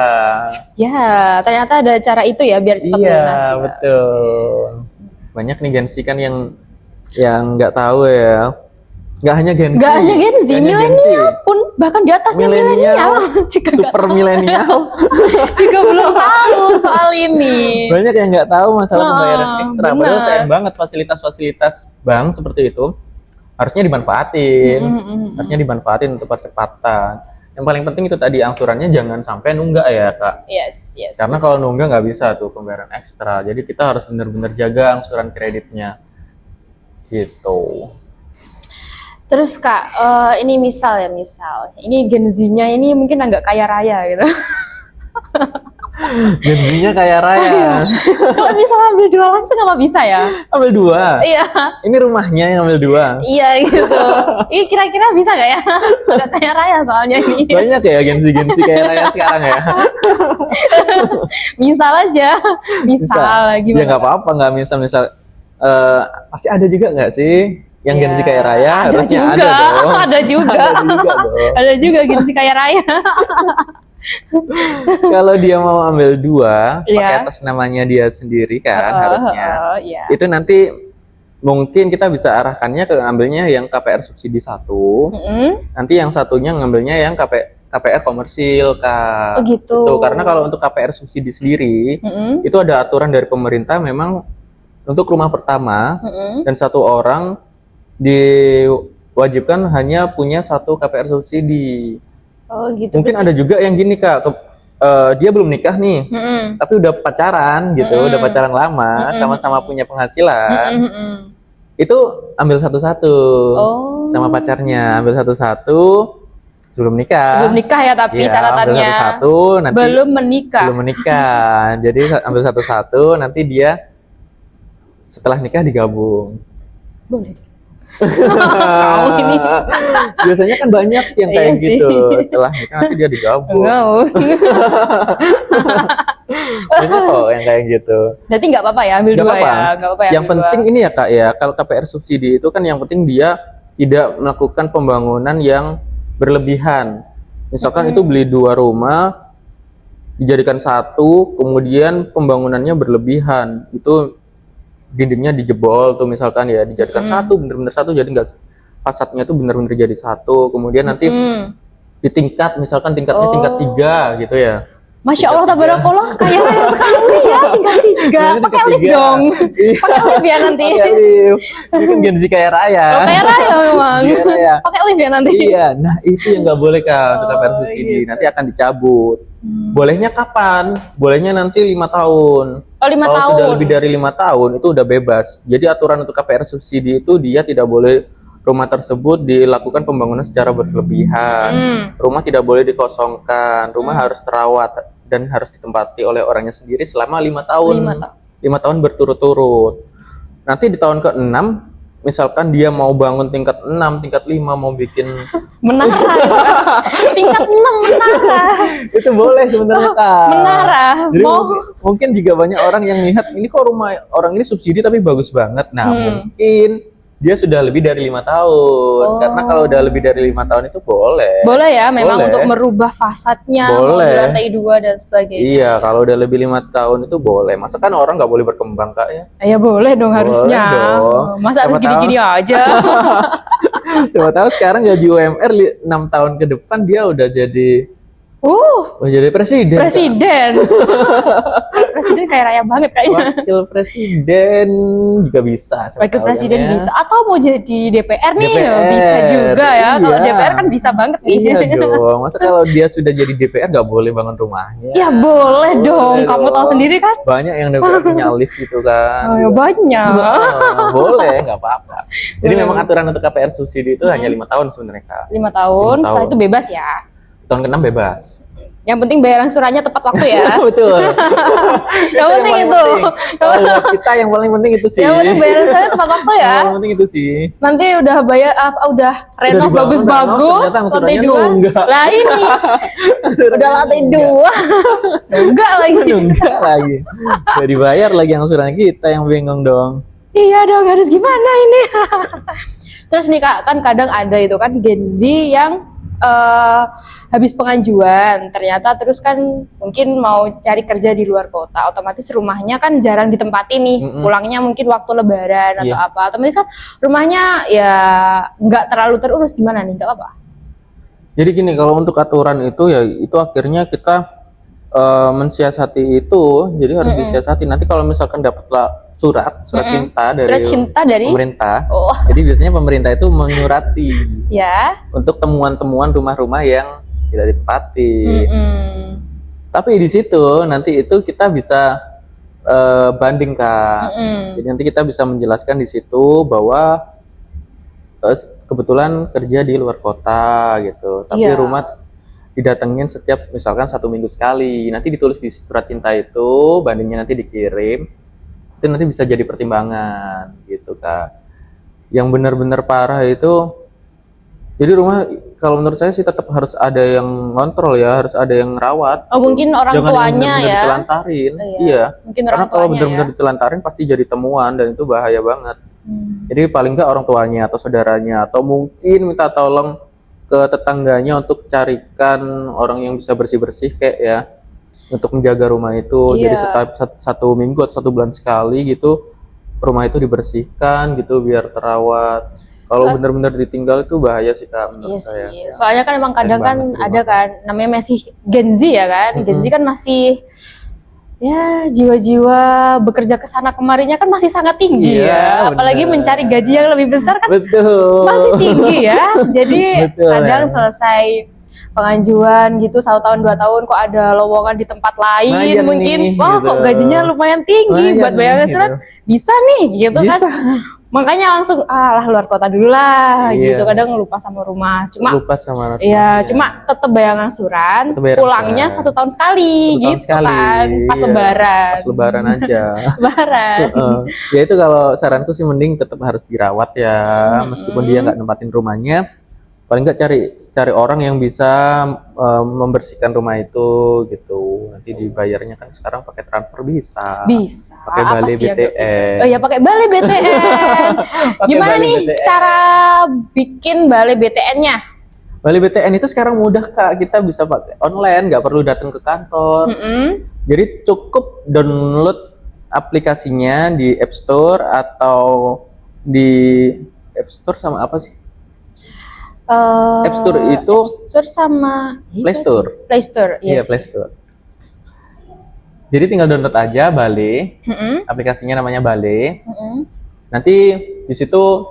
Ya, ternyata ada cara itu ya biar cepat lunas. Iya, betul. Banyak nih Genzi kan yang nggak tahu ya. Nggak hanya Genzi, milenial pun bahkan di atasnya milenial juga super milenial juga belum tahu soal ini. Banyak yang nggak tahu masalah pembayaran ekstra. Benar. Padahal sayang banget fasilitas bank seperti itu harusnya dimanfaatin untuk percepatan. Yang paling penting itu tadi angsurannya jangan sampai nunggak ya, Kak. Yes. Karena kalau nunggak nggak bisa tuh pembayaran ekstra. Jadi kita harus benar-benar jaga angsuran kreditnya gitu. Terus Kak, ini misal, ini Genzinya ini mungkin agak kaya raya gitu. Genzinya kaya raya. Kalau misalnya ambil 2 langsung apa bisa ya? Ambil 2? Iya. Ini rumahnya yang ambil 2? Iya gitu. Ini kira-kira bisa nggak ya? Agak kaya raya soalnya ini. Banyak ya Genzi kaya raya sekarang ya? Misal aja. Misal gimana? Ya nggak apa-apa, nggak misal. Pasti ada juga nggak sih? Yang Genzi kaya raya harusnya ada dong. Ada juga dong. Ada juga Genzi kaya raya. Kalau dia mau ambil 2, pakai atas namanya dia sendiri kan harusnya. Itu nanti mungkin kita bisa arahkannya ke ngambilnya yang KPR subsidi 1. Nanti yang satunya ngambilnya yang KPR komersil, Kak. Oh gitu. Itu karena kalau untuk KPR subsidi sendiri, itu ada aturan dari pemerintah memang untuk rumah pertama dan 1 orang diwajibkan hanya punya 1 KPR subsidi. Oh gitu. Mungkin ada juga yang gini, Kak, dia belum nikah nih, tapi udah pacaran gitu, udah pacaran lama, sama-sama punya penghasilan. Itu ambil satu-satu sama pacarnya, ambil satu-satu sebelum nikah. Sebelum nikah ya, tapi catatannya ambil satu-satu, nanti belum menikah. Jadi ambil satu-satu, nanti dia setelah nikah digabung. Boleh. Ini biasanya kan banyak yang kayak gitu, setelah nikah nanti dia digabung. Banyak kok yang kayak gitu. Berarti nggak apa-apa ya ambil 2 ya, nggak apa-apa ya. Yang penting ini ya, Kak, ya kalau KPR subsidi itu kan yang penting dia tidak melakukan pembangunan yang berlebihan. Misalkan itu beli 2 rumah dijadikan 1, kemudian pembangunannya berlebihan, itu dindingnya dijebol tuh misalkan ya, dijadikan 1, bener-bener 1, jadi nggak, fasadnya tuh bener-bener jadi 1, kemudian nanti di tingkat, misalkan tingkatnya tingkat 3 gitu ya. Masya Allah, tabarakallah, kaya raya sekali ya, tingkat 3. Pakai lift dong. Pakai lift ya nanti. Pakai lift. Ini kan Genzi kaya raya. Kaya raya memang. Pakai lift ya nanti. Iya, nah itu yang nggak boleh, Kak, untuk KPR subsidi. Nanti akan dicabut. Bolehnya kapan? Bolehnya nanti 5 tahun. Oh, 5 tahun. Kalau sudah lebih dari 5 tahun itu udah bebas. Jadi aturan untuk KPR subsidi itu dia tidak boleh rumah tersebut dilakukan pembangunan secara berlebihan. Rumah tidak boleh dikosongkan. Rumah harus terawat dan harus ditempati oleh orangnya sendiri selama 5 tahun. 5 tahun berturut-turut. Nanti di tahun ke-6, misalkan dia mau bangun tingkat 6, tingkat 5, mau bikin menara. Tingkat 6 menara. Itu boleh sebenarnya, Kak. Menara. Jadi mungkin juga banyak orang yang lihat ini kok rumah orang ini subsidi tapi bagus banget. Nah, mungkin dia sudah lebih dari 5 tahun. Karena kalau udah lebih dari 5 tahun itu boleh. Boleh ya, memang Boleh. untuk merubah fasadnya, mau Boleh. di lantai 2 dan sebagainya. Iya, kalau udah lebih 5 tahun itu boleh. Masa kan orang nggak boleh berkembang, Kak, ya? Ya boleh dong Boleh harusnya. dong. Masa harus Siapa gini-gini aja. Coba tahu sekarang gaji UMR 6 tahun ke depan dia udah jadi presiden. Kak. Presiden. Presiden kayak raya banget kayaknya. Wakil presiden juga bisa. siapa Wakil tahu presiden kan ya. bisa. Atau mau jadi DPR nih, DPR, bisa juga ya. Kalau iya. DPR kan bisa banget nih. Iya dong. Masa kalau dia sudah jadi DPR nggak boleh bangun rumahnya? Ya boleh dong. Kamu dong. tahu sendiri kan? Banyak yang DPR punya lift gitu kan. Oh, ya banyak. Boleh, nggak apa-apa. Jadi Boleh. memang aturan untuk KPR subsidi itu hanya 5 tahun sebenarnya, Kak. 5 tahun, 5 setelah tahun. itu bebas ya. Tahun ke-6 bebas. Yang penting bayar angsurannya tepat waktu ya. Betul. Yang penting paling itu. penting. Kalau buat kita yang paling penting itu sih. Yang penting bayar angsurannya tepat waktu ya. Yang penting itu sih. Nanti udah bayar udah renov dibangun, bagus-bagus, ternyata lantai angsurannya 2. nunggak. Lah ini udah lantai 2. Nunggak lagi. Enggak lagi. Gak dibayar lagi angsuran kita yang bingung dong. Iya dong, harus gimana ini? Terus nih Kak, kan kadang ada itu kan Gen Z yang habis pengajuan, ternyata terus kan mungkin mau cari kerja di luar kota, otomatis rumahnya kan jarang ditempati nih, pulangnya mungkin waktu lebaran atau apa, otomatis kan rumahnya ya nggak terlalu terurus, gimana nih, nggak apa? Jadi gini, kalau untuk aturan itu ya itu akhirnya kita mensiasati itu, jadi harus disiasati. Nanti kalau misalkan dapatlah surat cinta dari pemerintah. Jadi biasanya pemerintah itu menyurati ya untuk temuan-temuan rumah-rumah yang tidak ditempati. Tapi di situ nanti itu kita bisa banding, Kak. Jadi nanti kita bisa menjelaskan di situ bahwa kebetulan kerja di luar kota gitu, tapi rumah didatengin setiap misalkan 1 minggu sekali. Nanti ditulis di surat cinta itu, bandingnya nanti dikirim. Itu nanti bisa jadi pertimbangan gitu, Kak. Yang benar-benar parah itu, jadi rumah kalau menurut saya sih tetap harus ada yang ngontrol ya, harus ada yang rawat. Mungkin orang Jangan tuanya yang benar-benar ya. ditelantarin. Iya. Mungkin Karena orang kalau tuanya benar-benar ditelantarin pasti jadi temuan dan itu bahaya banget. Jadi paling nggak orang tuanya atau saudaranya atau mungkin minta tolong ke tetangganya untuk carikan orang yang bisa bersih-bersih kayak ya, untuk menjaga rumah itu. Jadi setiap 1 minggu atau 1 bulan sekali gitu rumah itu dibersihkan gitu biar terawat. Kalau benar-benar ditinggal itu bahaya sih, Kak, menurut saya. Soalnya kan emang kadang kan ada kan namanya masih Gen Z ya kan. Gen Z kan masih ya jiwa-jiwa bekerja kesana kemarinya kan masih sangat tinggi ya. Apalagi mencari gaji yang lebih besar kan masih tinggi ya. Jadi kadang selesai pengajuan gitu 1 tahun 2 tahun kok ada lowongan di tempat lain mungkin kok gajinya lumayan tinggi buat bayar angsuran bisa nih gitu kan. Makanya langsung luar kota dulu lah gitu, kadang lupa sama rumah. Cuma cuma tetap bayar angsuran, pulangnya 1 tahun sekali gitu kan, pas lebaran aja. Lebaran. Ya itu kalau saranku sih mending tetap harus dirawat ya, meskipun dia nggak nempatin rumahnya, paling nggak cari orang yang bisa membersihkan rumah itu gitu. Nanti dibayarnya kan sekarang pakai transfer bisa pakai balai BTN. Oh ya, pakai balai BTN. Gimana nih cara bikin balai BTN-nya? Balai BTN itu sekarang mudah, Kak, kita bisa pakai online, nggak perlu datang ke kantor. Jadi cukup download aplikasinya di App Store atau di App Store sama apa sih? App Store itu App Store sama Play Store. Play Store, iya Play Store. Jadi tinggal download aja Balai, aplikasinya namanya Balai. Nanti di situ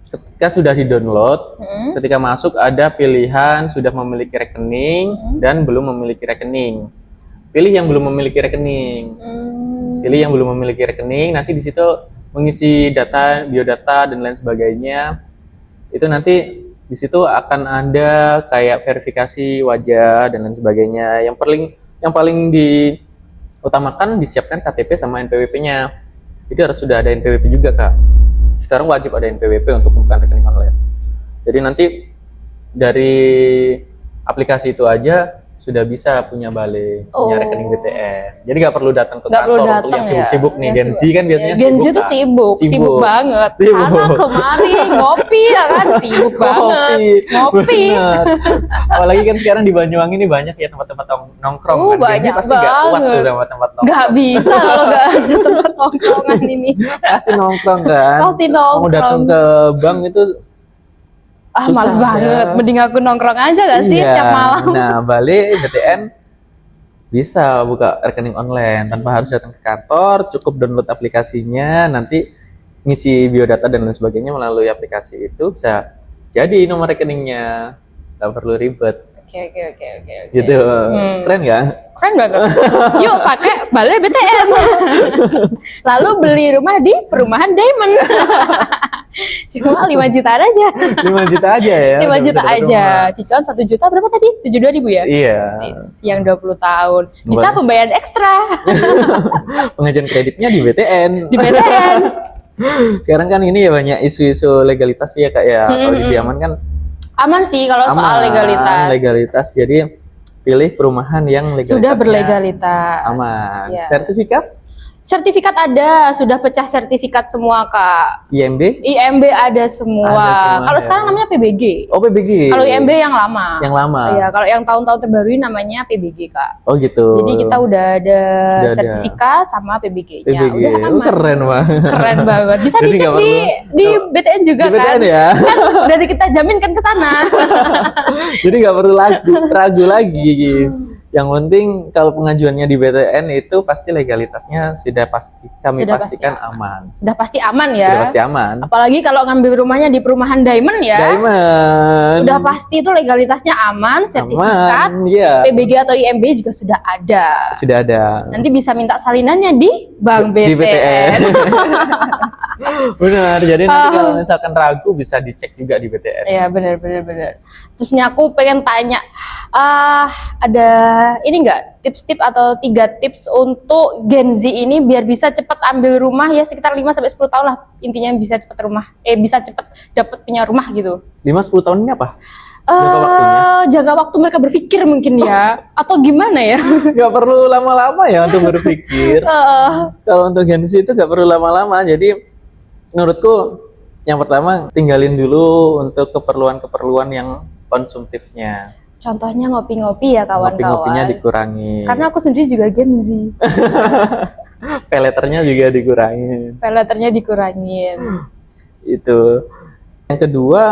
ketika sudah di-download, ketika masuk ada pilihan sudah memiliki rekening dan belum memiliki rekening. Pilih yang belum memiliki rekening. Pilih yang belum memiliki rekening. Nanti di situ mengisi data, biodata dan lain sebagainya. Itu nanti di situ akan ada kayak verifikasi wajah dan lain sebagainya. Yang paling diutamakan disiapkan KTP sama NPWP-nya. Jadi harus sudah ada NPWP juga, Kak. Sekarang wajib ada NPWP untuk membuka rekening online. Jadi nanti dari aplikasi itu aja sudah bisa punya balai, punya Oh. rekening BTN. Jadi nggak perlu datang ke Nggak perlu kantor untuk datang yang ya. sibuk-sibuk nih. Ya, Gen Z kan biasanya Gen Z sibuk. tuh kan? sibuk banget. Sibuk. Sana kemari ngopi ya kan, sibuk banget. Ngopi. Bener. Apalagi kan sekarang di Banyuwangi ini banyak ya tempat-tempat nongkrong kan. Gen Z Banyak pasti nggak kuat tuh banget. sama tempat nongkrong. Nggak bisa kalau nggak ada tempat nongkrongan ini. Pasti nongkrong kan. Pasti Mau datang nongkrong. ke bank itu susah, Males banget. ya. Mending aku nongkrong aja gak sih Iya. tiap malam? Nah, balai BTN bisa buka rekening online tanpa harus datang ke kantor, cukup download aplikasinya, nanti ngisi biodata dan lain sebagainya melalui aplikasi itu bisa jadi nomor rekeningnya, nggak perlu ribet Oke. gitu. Keren nggak? Keren banget. Yuk pakai balai BTN. Lalu beli rumah di perumahan Diamond. Cuma 5 jutaan aja. 5 juta aja ya. 5 udah juta bisa dapat aja. rumah. Cicilan 1 juta berapa tadi? 72.000 ya? Iya. Yang 20 tahun. Bisa Boleh. pembayaran ekstra Pengajuan kreditnya di BTN. di BTN. Sekarang kan ini ya banyak isu-isu legalitas ya Kak ya. Kalau di Diaman kan Aman sih kalau soal aman, legalitas. legalitas. Jadi pilih perumahan yang legalitasnya Sudah berlegalitas. aman. Ya. Sertifikat Sudah pecah sertifikat semua Kak. IMB? IMB ada semua. Ada semua, Kalau ya. sekarang namanya PBG. Oh PBG. Kalau IMB yang lama. Yang lama. Iya, kalau yang tahun-tahun terbaru ini namanya PBG Kak. Oh gitu. Jadi kita udah ada Udah ada. sertifikat sama PBG-nya. PBG. Udah Oh, aman. keren banget. Keren banget. Bisa Jadi dicek nggak di BTN juga Di BTN kan. ya. Kan dari kita jaminkan ke sana. Jadi nggak perlu ragu lagi. Yang penting kalau pengajuannya di BTN itu pasti legalitasnya sudah kami Sudah pasti pastikan aman. Sudah pasti aman ya. Sudah pasti aman. Apalagi kalau ngambil rumahnya di perumahan Diamond ya. Diamond. Udah pasti itu legalitasnya aman, sertifikat, Aman, iya. PBG atau IMB juga sudah ada. Sudah ada. Nanti bisa minta salinannya di Bank BTN. Di BTN. Benar. Jadi nanti kalau misalkan ragu bisa dicek juga di BTN. Iya benar. Terus nih aku pengen tanya, ada ini enggak tips-tips atau 3 tips untuk Gen Z ini biar bisa cepat ambil rumah ya sekitar 5-10 tahun lah intinya bisa cepat bisa cepat dapat punya rumah gitu. 5-10 tahun ini apa? Jangka waktunya? Jangka waktu mereka berpikir mungkin ya atau gimana ya? Nggak perlu lama-lama ya untuk berpikir. Kalau untuk Gen Z itu nggak perlu lama-lama. Jadi menurutku yang pertama tinggalin dulu untuk keperluan-keperluan yang konsumtifnya. Contohnya ngopi-ngopi ya kawan-kawan. Ngopi-ngopinya dikurangi. Karena aku sendiri juga Gen Z. Peleternya juga dikurangin. Peleternya dikurangin. Itu. Yang kedua,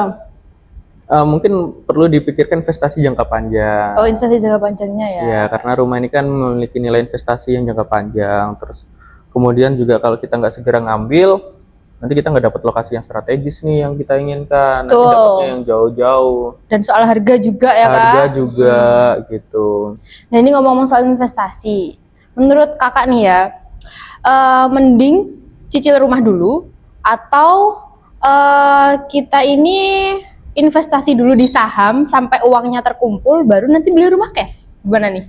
mungkin perlu dipikirkan investasi jangka panjang. Oh, investasi jangka panjangnya ya. Ya, karena rumah ini kan memiliki nilai investasi yang jangka panjang. Terus kemudian juga kalau kita nggak segera ngambil, nanti kita nggak dapat lokasi yang strategis nih yang kita inginkan. Nanti Betul. dapatnya yang jauh-jauh. Dan soal harga juga ya Kak. Harga juga gitu. Nah ini ngomong-ngomong soal investasi, menurut kakak nih ya, mending cicil rumah dulu atau kita ini investasi dulu di saham sampai uangnya terkumpul, baru nanti beli rumah cash, gimana nih?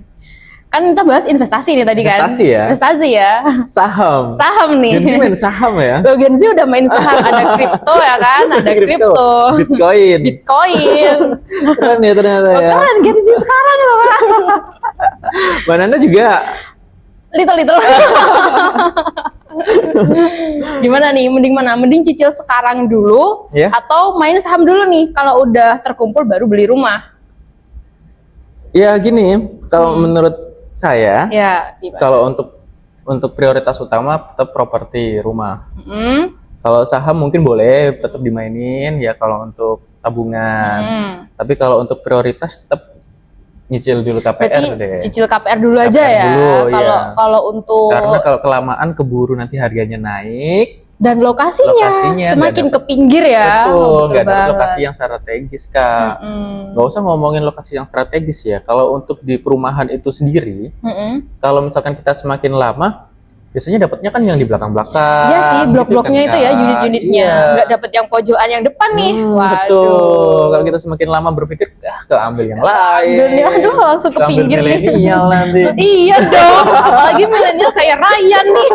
Kan kita bahas investasi nih tadi Investasi kan? ya? Investasi ya, Saham. saham nih. Gen Z main saham ya? Loh, Gen Z udah main saham, ada kripto ya kan, ada kripto, Bitcoin. Bitcoin. Keren ya ternyata Oh, ya. keren Gen Z sekarang itu kan. Mbak Nanda juga. Little. Gimana nih? Mending mana? Mending cicil sekarang dulu Ya. atau main saham dulu nih? Kalau udah terkumpul baru beli rumah. Ya gini, kalau menurut saya, Ya, gimana? kalau untuk prioritas utama tetap properti rumah. Hmm. Kalau saham mungkin boleh tetap dimainin ya kalau untuk tabungan. Tapi kalau untuk prioritas tetap nyicil dulu KPR Berarti deh. cicil KPR dulu aja KPR ya. dulu, Kalau untuk Karena kalau kelamaan keburu nanti harganya naik. dan lokasinya semakin nggak ke pinggir ya. Betul, nggak ada banget. lokasi yang strategis Kak. Mm-mm. Nggak usah ngomongin lokasi yang strategis ya. Kalau untuk di perumahan itu sendiri, Mm-mm. kalau misalkan kita semakin lama, biasanya dapatnya kan yang di belakang-belakang. Iya sih, blok-bloknya gitu itu ya, Kak. unit-unitnya. Iya. Nggak dapet yang pojokan yang depan nih. Betul. Kalau kita semakin lama berpikir, keambil yang lain. Aduh, langsung ke Keambil pinggir nih. milenial nanti. Iya dong, apalagi milenial kayak Ryan nih.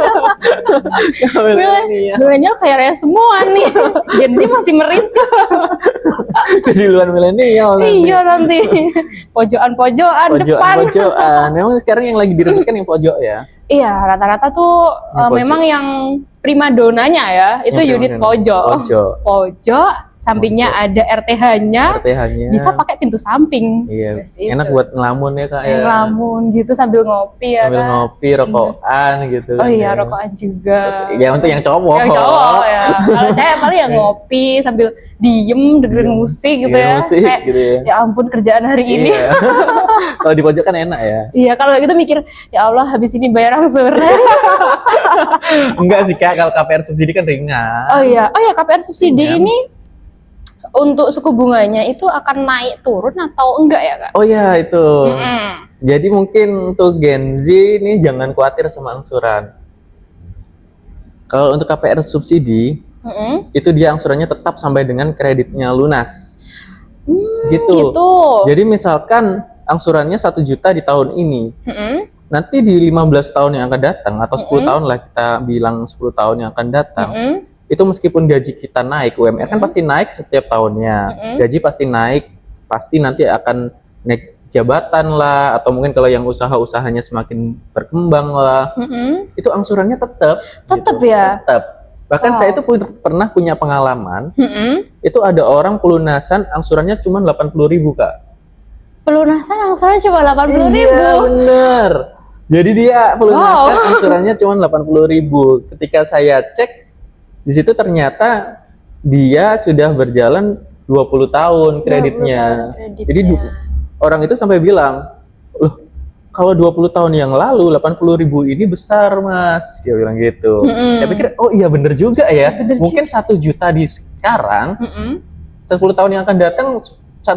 Keambil milenial. Milenial kayak Ryan semua nih. Gen Z masih merintis. Di luar milenial nanti. Iya nanti pojokan-pojokan depan. Pojokan. Memang sekarang yang lagi direbutkan yang pojok ya. Iya, rata-rata tuh Yang pojok. memang yang primadonanya ya, itu Yang unit primadona. pojok. Pojok, sampingnya Pojok. ada RTH-nya. RTH-nya. Bisa pakai pintu samping. Iya. Terus Enak itu. buat ngelamun ya Kak ya. Ngelamun gitu sambil ngopi ya Sambil kan. ngopi, rokokan gitu. Oh kan iya, ya. rokokan juga. Ya untuk yang cowok. Yang cowok ya. Kalau cewek paling ya ngopi sambil diem dengerin musik gitu Dengerin ya. musik Kayak, gitu ya. ya ampun kerjaan hari ini. Iya. Kalau di pojok kan enak ya. Iya, kalau gitu mikir, ya Allah habis ini bayar angsuran. Enggak sih Kak, kalau KPR subsidi kan ringan. Oh iya, KPR subsidi Ringan. ini untuk suku bunganya itu akan naik turun atau enggak ya Kak? Oh iya itu. Mm-mm. Jadi mungkin untuk Gen Z ini jangan khawatir sama angsuran. Kalau untuk KPR subsidi, Mm-mm. itu dia angsurannya tetap sampai dengan kreditnya lunas. Gitu. Gitu. Jadi misalkan angsurannya 1 juta di tahun ini, Mm-mm. nanti di 15 tahun yang akan datang atau 10 tahun lah kita bilang 10 tahun yang akan datang, Mm-mm. itu meskipun gaji kita naik, UMR kan pasti naik setiap tahunnya, gaji pasti naik, pasti nanti akan naik jabatan lah, atau mungkin kalau yang usaha-usahanya semakin berkembang lah, Mm-mm. itu angsurannya tetap. Tetap gitu. ya? Tetap. Bahkan Wow. saya itu pernah punya pengalaman, Mm-mm. itu ada orang pelunasan angsurannya cuma 80.000 Kak. Pelunasan angsuran cuma 80.000. Iya bener. Jadi dia pelunasan Wow. angsurannya cuma 80.000. Ketika saya cek, di situ ternyata dia sudah berjalan 20 tahun kreditnya. 20 tahun kreditnya. Jadi orang itu sampai bilang, loh kalau 20 tahun yang lalu 80.000 ini besar mas, dia bilang gitu. Mm-mm. Saya pikir, oh iya bener juga ya. Bener Mungkin 1 juta di sekarang, Mm-mm. 10 tahun yang akan datang 1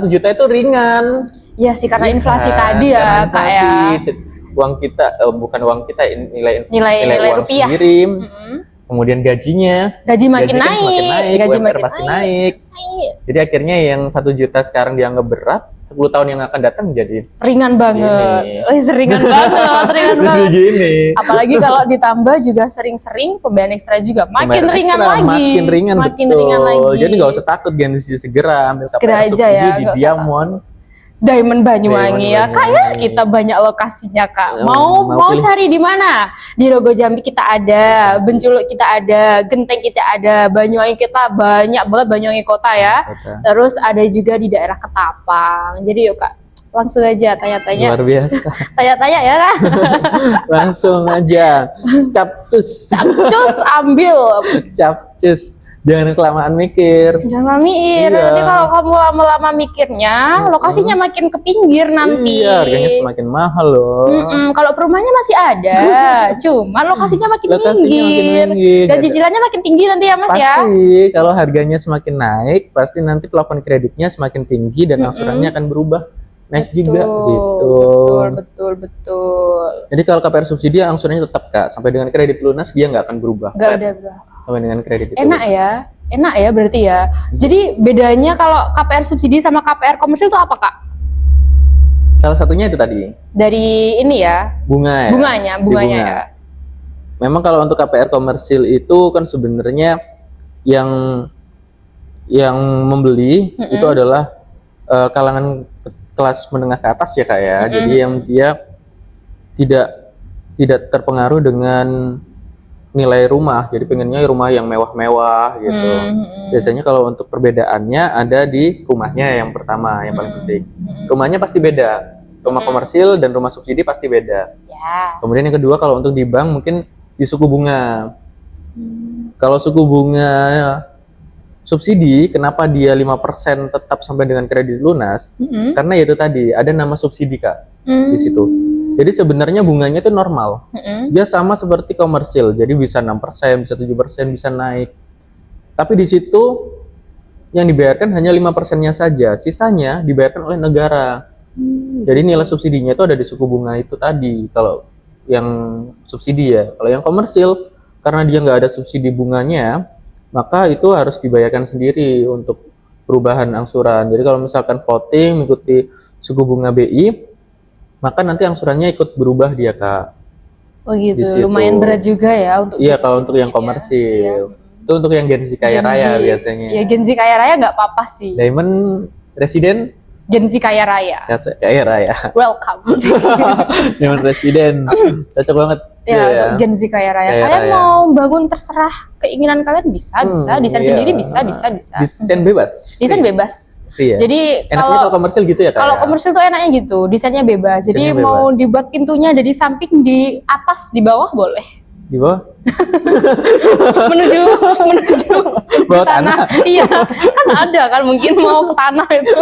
juta itu ringan. Iya sih karena Iya inflasi kan? tadi ya Karena Kak ya. inflasi. Uang kita, bukan uang kita, nilai Nilai uang rupiah. sendiri, Mm-mm. kemudian gajinya, Gaji makin kan semakin naik, gaji UMR makin pasti naik. Jadi akhirnya yang 1 juta sekarang dianggap berat, 10 tahun yang akan datang jadi Ringan banget. Gini. Oh, ringan banget, ringan jadi banget. gini. Apalagi kalau ditambah juga sering-sering pembayaran ekstra juga makin Pembayaran ringan ekstra, lagi. makin ringan, makin betul. ringan lagi. Jadi nggak usah takut Gen Z, segera ambil Segera KPR aja subsidi ya, di nggak usah Diamond. Diamond Banyuwangi ya Kak ya, Banyuwangi. kita banyak lokasinya Kak. Mau Mau pilih- cari di mana? Di Rogo Jambi kita ada, Benculuk kita ada, Genteng kita ada, Banyuwangi kita banyak banget, Banyuwangi kota ya. Kata. Terus ada juga di daerah Ketapang. Jadi yuk Kak, langsung aja tanya-tanya. Luar biasa. Tanya-tanya ya Kak. Langsung aja. Capcus. Cus ambil. Capcus. Jangan kelamaan mikir. Jangan mikir, Iya. nanti kalau kamu lama-lama mikirnya, lokasinya makin ke pinggir nanti. Iya, harganya semakin mahal loh. Kalau perumahannya masih ada, cuman lokasinya makin Lokasinya makin minggir. minggir. Dan cicilannya makin tinggi nanti ya Mas ya. Pasti kalau harganya semakin naik, pasti nanti plafon kreditnya semakin tinggi dan angsurannya akan berubah naik juga gitu. Betul. Jadi kalau KPR subsidi angsurannya tetap Kak, sampai dengan kredit lunas dia nggak akan berubah. Nggak ada berapa. Sampai dengan kredit itu Enak lunas. ya berarti ya. Jadi bedanya kalau KPR subsidi sama KPR komersil itu apa Kak? Salah satunya itu tadi Dari ini ya, bunga ya. bunganya Di bunga. ya. Memang kalau untuk KPR komersil itu kan sebenarnya yang membeli itu adalah kalangan kelas menengah ke atas ya Kak ya. Jadi yang dia tidak terpengaruh dengan nilai rumah. Jadi pengennya rumah yang mewah-mewah gitu. Biasanya kalau untuk perbedaannya ada di rumahnya yang pertama, yang paling penting. Rumahnya pasti beda. Rumah komersil dan rumah subsidi pasti beda. Ya. Kemudian yang kedua kalau untuk di bank mungkin di suku bunga. Kalau suku bunga subsidi, kenapa dia 5% tetap sampai dengan kredit lunas? Karena itu tadi, ada nama subsidi Kak di situ. Jadi sebenarnya bunganya itu normal. Dia sama seperti komersil, jadi bisa 6%, bisa 7%, bisa naik. Tapi di situ yang dibayarkan hanya 5%-nya saja, sisanya dibayarkan oleh negara. Jadi nilai subsidinya itu ada di suku bunga itu tadi. Kalau yang subsidi ya, kalau yang komersil karena dia nggak ada subsidi bunganya, maka itu harus dibayarkan sendiri untuk perubahan angsuran. Jadi kalau misalkan voting mengikuti suku bunga BI, maka nanti angsurannya ikut berubah dia Kak. Oh Di gitu, situ. lumayan berat juga ya untuk Iya Gen Z kalau untuk yang ya. komersil. Itu untuk yang Gen Z kaya Gen Z. raya biasanya. Ya Gen Z kaya raya nggak apa-apa sih. Diamond Presiden Gen Z kaya raya. kaya raya. Welcome. Zaman presiden cocok banget. Ya, Gen Z kaya raya. Kaya Kalian raya. mau bangun terserah keinginan kalian bisa, desain iya. sendiri bisa. Desain bebas. Desain Free. bebas. Free ya? Jadi Enaknya kalau komersil gitu ya Kak? kalau ya? komersil tuh enaknya gitu, desainnya bebas. Jadi Desainnya mau bebas. dibuat pintunya dari samping, di atas, di bawah boleh. Di bawah menuju bawah ke tanah. Iya, kan ada kan mungkin mau ke tanah itu.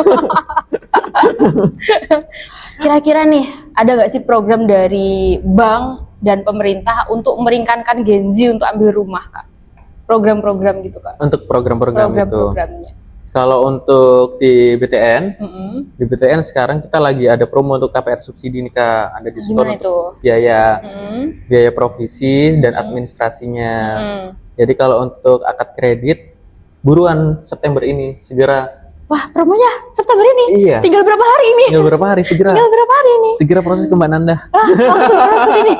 Kira-kira nih, ada nggak sih program dari bank dan pemerintah untuk meringankan Gen Z untuk ambil rumah, Kak? Program-program gitu, Kak. Untuk program-program itu. Program-programnya. Kalau untuk di BTN, Mm-mm. di BTN sekarang kita lagi ada promo untuk KPR subsidi nih Kak. Ada diskon Gimana untuk itu? biaya Mm-mm. provisi dan administrasinya. Mm. Jadi kalau untuk akad kredit buruan September ini segera. Wah, promonya September ini. Iya. Tinggal berapa hari ini? Tinggal berapa hari segera. Tinggal berapa hari ini? Segera proses ke Mbak Nanda. Langsung sini.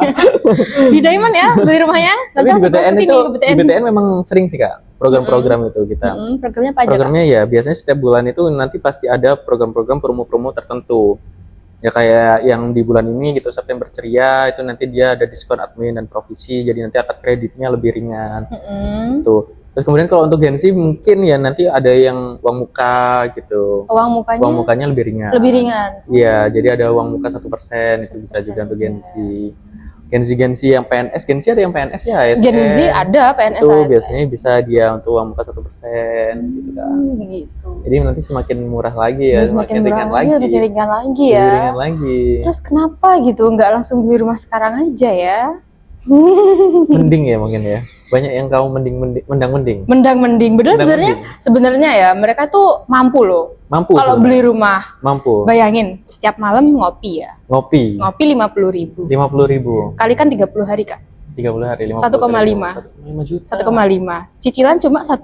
Di Diamond ya, beli rumahnya. Tapi Nanti di langsung BTN proses itu sini ke BTN. di BTN memang sering sih Kak program-program itu kita. Programnya apa aja, Kak? Programnya ya biasanya setiap bulan itu nanti pasti ada program-program promo-promo tertentu. Ya kayak yang di bulan ini gitu September ceria itu nanti dia ada diskon admin dan provisi jadi nanti akad kreditnya lebih ringan. Tuh. Terus kemudian kalau untuk Gen Z mungkin ya nanti ada yang uang muka gitu. Uang mukanya Uang mukanya lebih ringan. lebih ringan. Iya, jadi ada uang muka 1% itu bisa juga untuk Gen Z. Gen Z yang PNS, Gen Z ada yang PNS ya, ASN. Gen Z ada PNS Itu ASN. biasanya bisa dia untuk uang muka 1% gitu kan. Begitu. Jadi nanti semakin murah lagi ya, Ya, semakin murah ringan lagi, lebih ringan lagi Lebih ya. ringan lagi. Terus kenapa gitu nggak langsung beli rumah sekarang aja ya? Mending ya mungkin ya. Banyak yang kamu mending. Mendang-mending. Bener Mendang-mending. sebenarnya ya mereka tuh mampu loh. Mampu. Kalau sebenarnya. beli rumah, Mampu. bayangin setiap malam ngopi ya. Ngopi. Ngopi 50.000. 50.000. Kali kan 30 hari, Kak. 30 hari 1,5. 1,5 juta. 1,5. Cicilan cuma 1,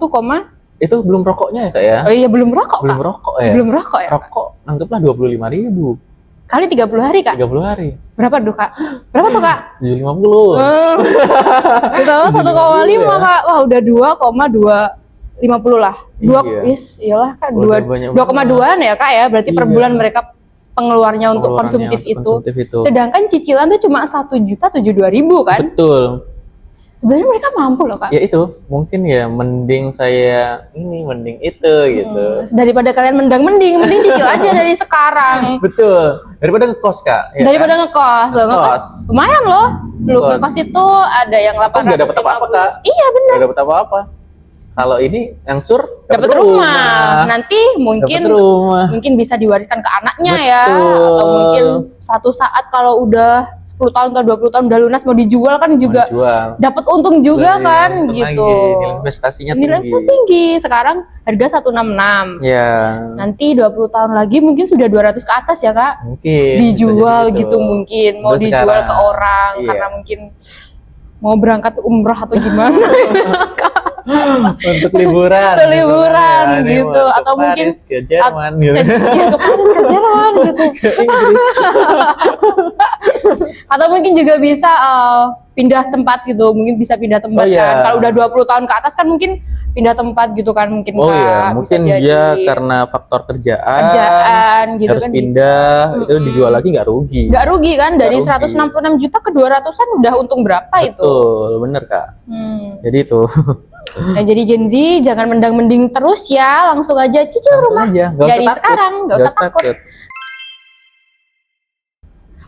Itu belum rokoknya ya Kak ya? oh iya belum rokok, Belum Kak. rokok ya? Belum rokok ya. Kak? Rokok anggaplah 25.000. Kali 30 hari, Kak. 30 hari. Berapa tuh, Kak? Berapa tuh, Kak? 750. Ditambah 1,5, Kak. Wah, udah 2,250 lah. Iya. Iyalah Kak, Udah banyak 2,2-an ya, Kak ya. Berarti per Iya. bulan mereka pengeluarnya untuk Pengeluarannya konsumtif untuk itu. konsumtif itu. Sedangkan cicilan tuh cuma 1.072.000 kan. Betul. Sebenarnya mereka mampu loh, Kak. Ya itu, mungkin ya mending saya ini, mending itu gitu. Daripada kalian mending cicil aja dari sekarang. Betul. Daripada ngekos Kak. Ya Daripada kan? ngekos, loh ngekos lumayan loh. Lu Ngekos. ngekos itu ada yang Ngekos nggak dapat 850. apa-apa Kak. Iya benar. Nggak dapat apa-apa. Kalau ini yang sur Dapat rumah. Nanti mungkin Dapat rumah. mungkin bisa diwariskan ke anaknya ya, Betul. atau mungkin suatu saat kalau udah 10 tahun atau 20 tahun udah lunas mau dijual kan juga Jual. dapat untung juga Lebih kan untung gitu. lagi. Nilai investasinya Nilai tinggi. investasi tinggi. Sekarang harga 166. Ya, Nanti 20 tahun lagi mungkin sudah 200 ke atas ya, Kak. mungkin Dijual bisa jadi gitu mungkin, mau Untuk dijual sekarang. ke orang Iya. karena mungkin mau berangkat umroh atau gimana. untuk liburan. Untuk liburan, Ya, ini gitu. mau ke Atau mungkin Paris, ke Jerman gitu. Ya ke Paris, ke Jerman gitu. Ke Inggris. Atau mungkin juga bisa pindah tempat gitu, mungkin bisa pindah tempat Oh, iya. kan. Kalau udah 20 tahun ke atas kan mungkin pindah tempat gitu kan mungkin Oh Kak. iya, Bisa mungkin jadi dia karena faktor kerjaan gitu harus kan pindah, bisa. itu dijual lagi nggak rugi. Nggak rugi kan, dari Nggak rugi. 166 juta ke 200-an udah untung berapa itu. Betul, bener Kak. Jadi itu Nah, jadi Gen Z jangan mendang-mending terus ya, langsung aja cicil rumah. aja, nggak usah Dari takut. sekarang, nggak usah takut.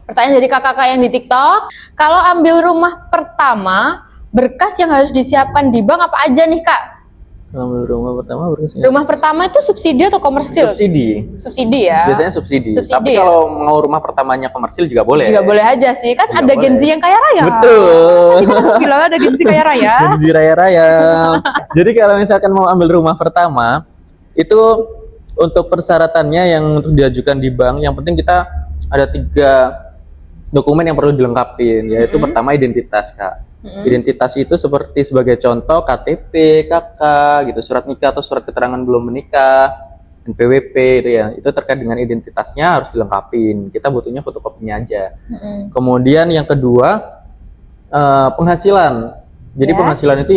Pertanyaan dari kakak-kakak yang di TikTok, kalau ambil rumah pertama, berkas yang harus disiapkan di bank apa aja nih Kak? Ambil rumah pertama berkasnya. Rumah pertama itu subsidi atau komersil? Subsidi. Subsidi ya. Biasanya subsidi. Subsidi Tapi ya? kalau mau rumah pertamanya komersil juga boleh. Juga boleh aja sih, kan Juga ada Gen Z boleh. yang kaya raya. Betul. Bilang ada Gen Z kaya raya. Gen Z raya-raya. Jadi kalau misalkan mau ambil rumah pertama, itu untuk persyaratannya yang untuk diajukan di bank, yang penting kita ada 3 dokumen yang perlu dilengkapi, yaitu pertama identitas Kak. Identitas itu seperti sebagai contoh KTP, KK, gitu, surat nikah atau surat keterangan belum menikah, NPWP itu ya. Itu terkait dengan identitasnya harus dilengkapin. Kita butuhnya fotokopinya aja. Kemudian yang kedua penghasilan. Jadi Ya. penghasilan itu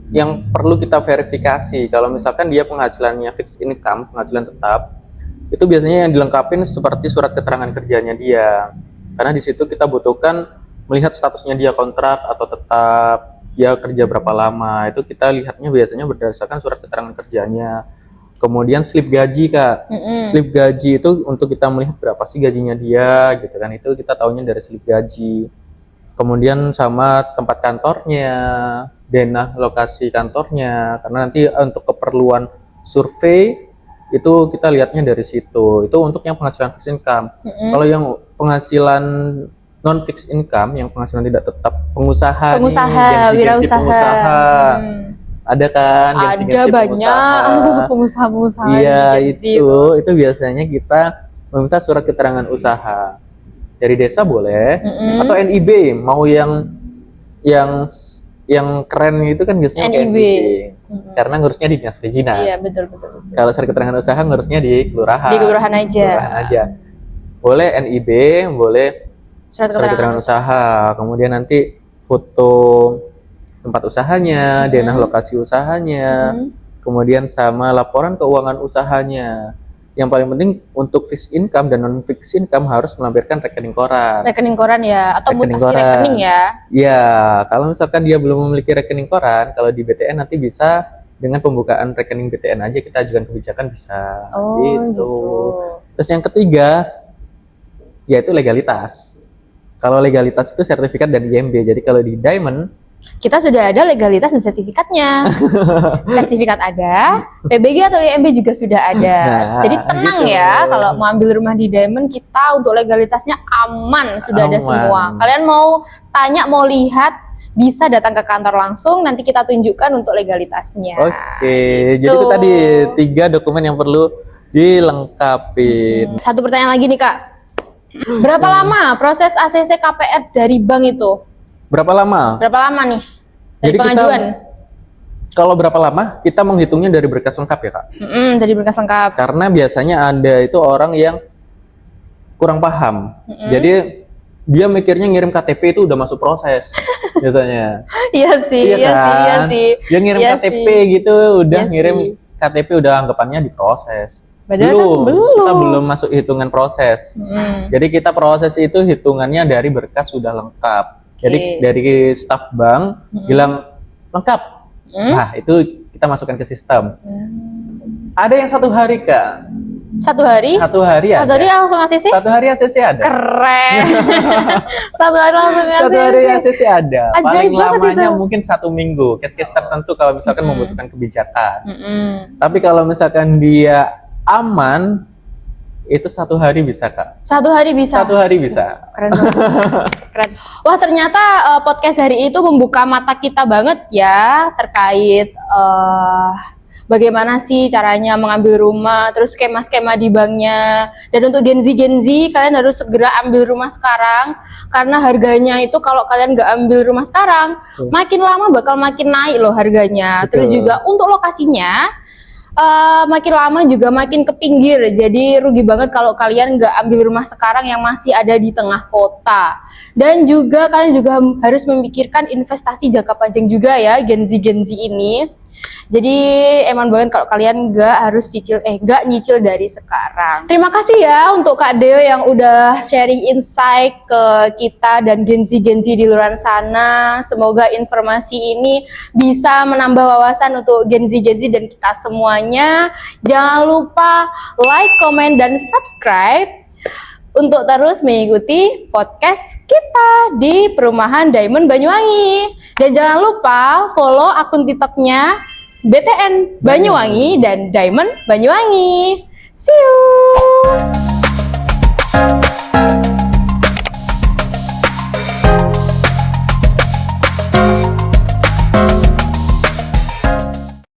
yang perlu kita verifikasi. Kalau misalkan dia penghasilannya fixed income, penghasilan tetap, itu biasanya yang dilengkapin seperti surat keterangan kerjanya dia. Karena di situ kita butuhkan melihat statusnya dia kontrak atau tetap, dia kerja berapa lama. Itu kita lihatnya biasanya berdasarkan surat keterangan kerjanya. Kemudian slip gaji, Kak. Slip gaji itu untuk kita melihat berapa sih gajinya dia gitu kan. Itu kita tahunya dari slip gaji. Kemudian sama tempat kantornya, denah lokasi kantornya, karena nanti untuk keperluan survei itu kita lihatnya dari situ. Itu untuk yang penghasilan fixed income. Kalau yang penghasilan non fixed income, yang penghasilan tidak tetap, pengusaha nih, wirausaha. pengusaha. Ada kan Ada banyak pengusaha-pengusaha. Iya, itu biasanya kita meminta surat keterangan usaha. Dari desa boleh, atau NIB, mau yang keren itu kan biasanya NIB. Karena ngurusnya di dinas perizinan. Iya, betul. Kalau surat keterangan usaha ngurusnya di kelurahan. Di kelurahan aja. Boleh NIB, boleh surat keterangan usaha. Kemudian nanti foto tempat usahanya, denah lokasi usahanya, kemudian sama laporan keuangan usahanya. Yang paling penting untuk fixed income dan non fixed income harus melampirkan rekening koran. Rekening koran ya, atau Rekening mutasi koran. rekening ya. Ya, kalau misalkan dia belum memiliki rekening koran, kalau di BTN nanti bisa dengan pembukaan rekening BTN aja kita ajukan kebijakan bisa. Oh, gitu. Terus yang ketiga, yaitu legalitas. Kalau legalitas itu sertifikat dan IMB. Jadi kalau di Diamond, kita sudah ada legalitas dan sertifikatnya. Sertifikat ada, PBG atau IMB juga sudah ada. Jadi tenang gitu. ya, kalau mau ambil rumah di Diamond, kita untuk legalitasnya aman, sudah ada Aman. semua. Kalian mau tanya, mau lihat, bisa datang ke kantor langsung, nanti kita tunjukkan untuk legalitasnya. Oke, Gitu. jadi itu tadi 3 dokumen yang perlu dilengkapi. Satu pertanyaan lagi nih Kak, berapa lama proses ACC KPR dari bank itu? Berapa lama? Berapa lama nih dari Jadi pengajuan? Kalau berapa lama, kita menghitungnya dari berkas lengkap ya, Kak. Dari berkas lengkap. Karena biasanya ada itu orang yang kurang paham. Jadi dia mikirnya ngirim KTP itu udah masuk proses biasanya. Iya sih. Dia ngirim Iya KTP sih. gitu, udah Iya ngirim sih. KTP udah anggapannya diproses. Padahal kan belum. Kita belum masuk hitungan proses. Jadi kita proses itu hitungannya dari berkas sudah lengkap. Jadi dari staf bank bilang lengkap. Nah, itu kita masukkan ke sistem. Ada yang 1 hari, Kak. 1 hari? 1 hari ada. 1 hari langsung ACC? 1 hari ACC ada. Keren. 1 hari langsung ACC. 1 hari ACC ada. Ajaib Paling banget lamanya itu. mungkin 1 minggu. Case-case tertentu kalau misalkan membutuhkan kebijakan. Tapi kalau misalkan dia aman, itu 1 hari bisa, Kak. 1 hari bisa? 1 hari bisa. Keren banget. Keren. Wah, ternyata podcast hari itu membuka mata kita banget ya terkait bagaimana sih caranya mengambil rumah, terus skema-skema di banknya. Dan untuk Gen Z, kalian harus segera ambil rumah sekarang karena harganya itu kalau kalian nggak ambil rumah sekarang, makin lama bakal makin naik loh harganya. Betul. Terus juga untuk lokasinya makin lama juga makin ke pinggir, jadi rugi banget kalau kalian nggak ambil rumah sekarang yang masih ada di tengah kota. Dan juga kalian juga harus memikirkan investasi jangka panjang juga ya Gen Z ini. Jadi emang banget kalau kalian nggak nyicil dari sekarang. Terima kasih ya untuk Kak Deo yang udah sharing insight ke kita dan Gen Z di luar sana. Semoga informasi ini bisa menambah wawasan untuk Gen Z dan kita semuanya. Jangan lupa like, comment, dan subscribe untuk terus mengikuti podcast kita di Perumahan Diamond Banyuwangi. Dan jangan lupa follow akun TikToknya BTN Banyuwangi dan Diamond Banyuwangi. See you!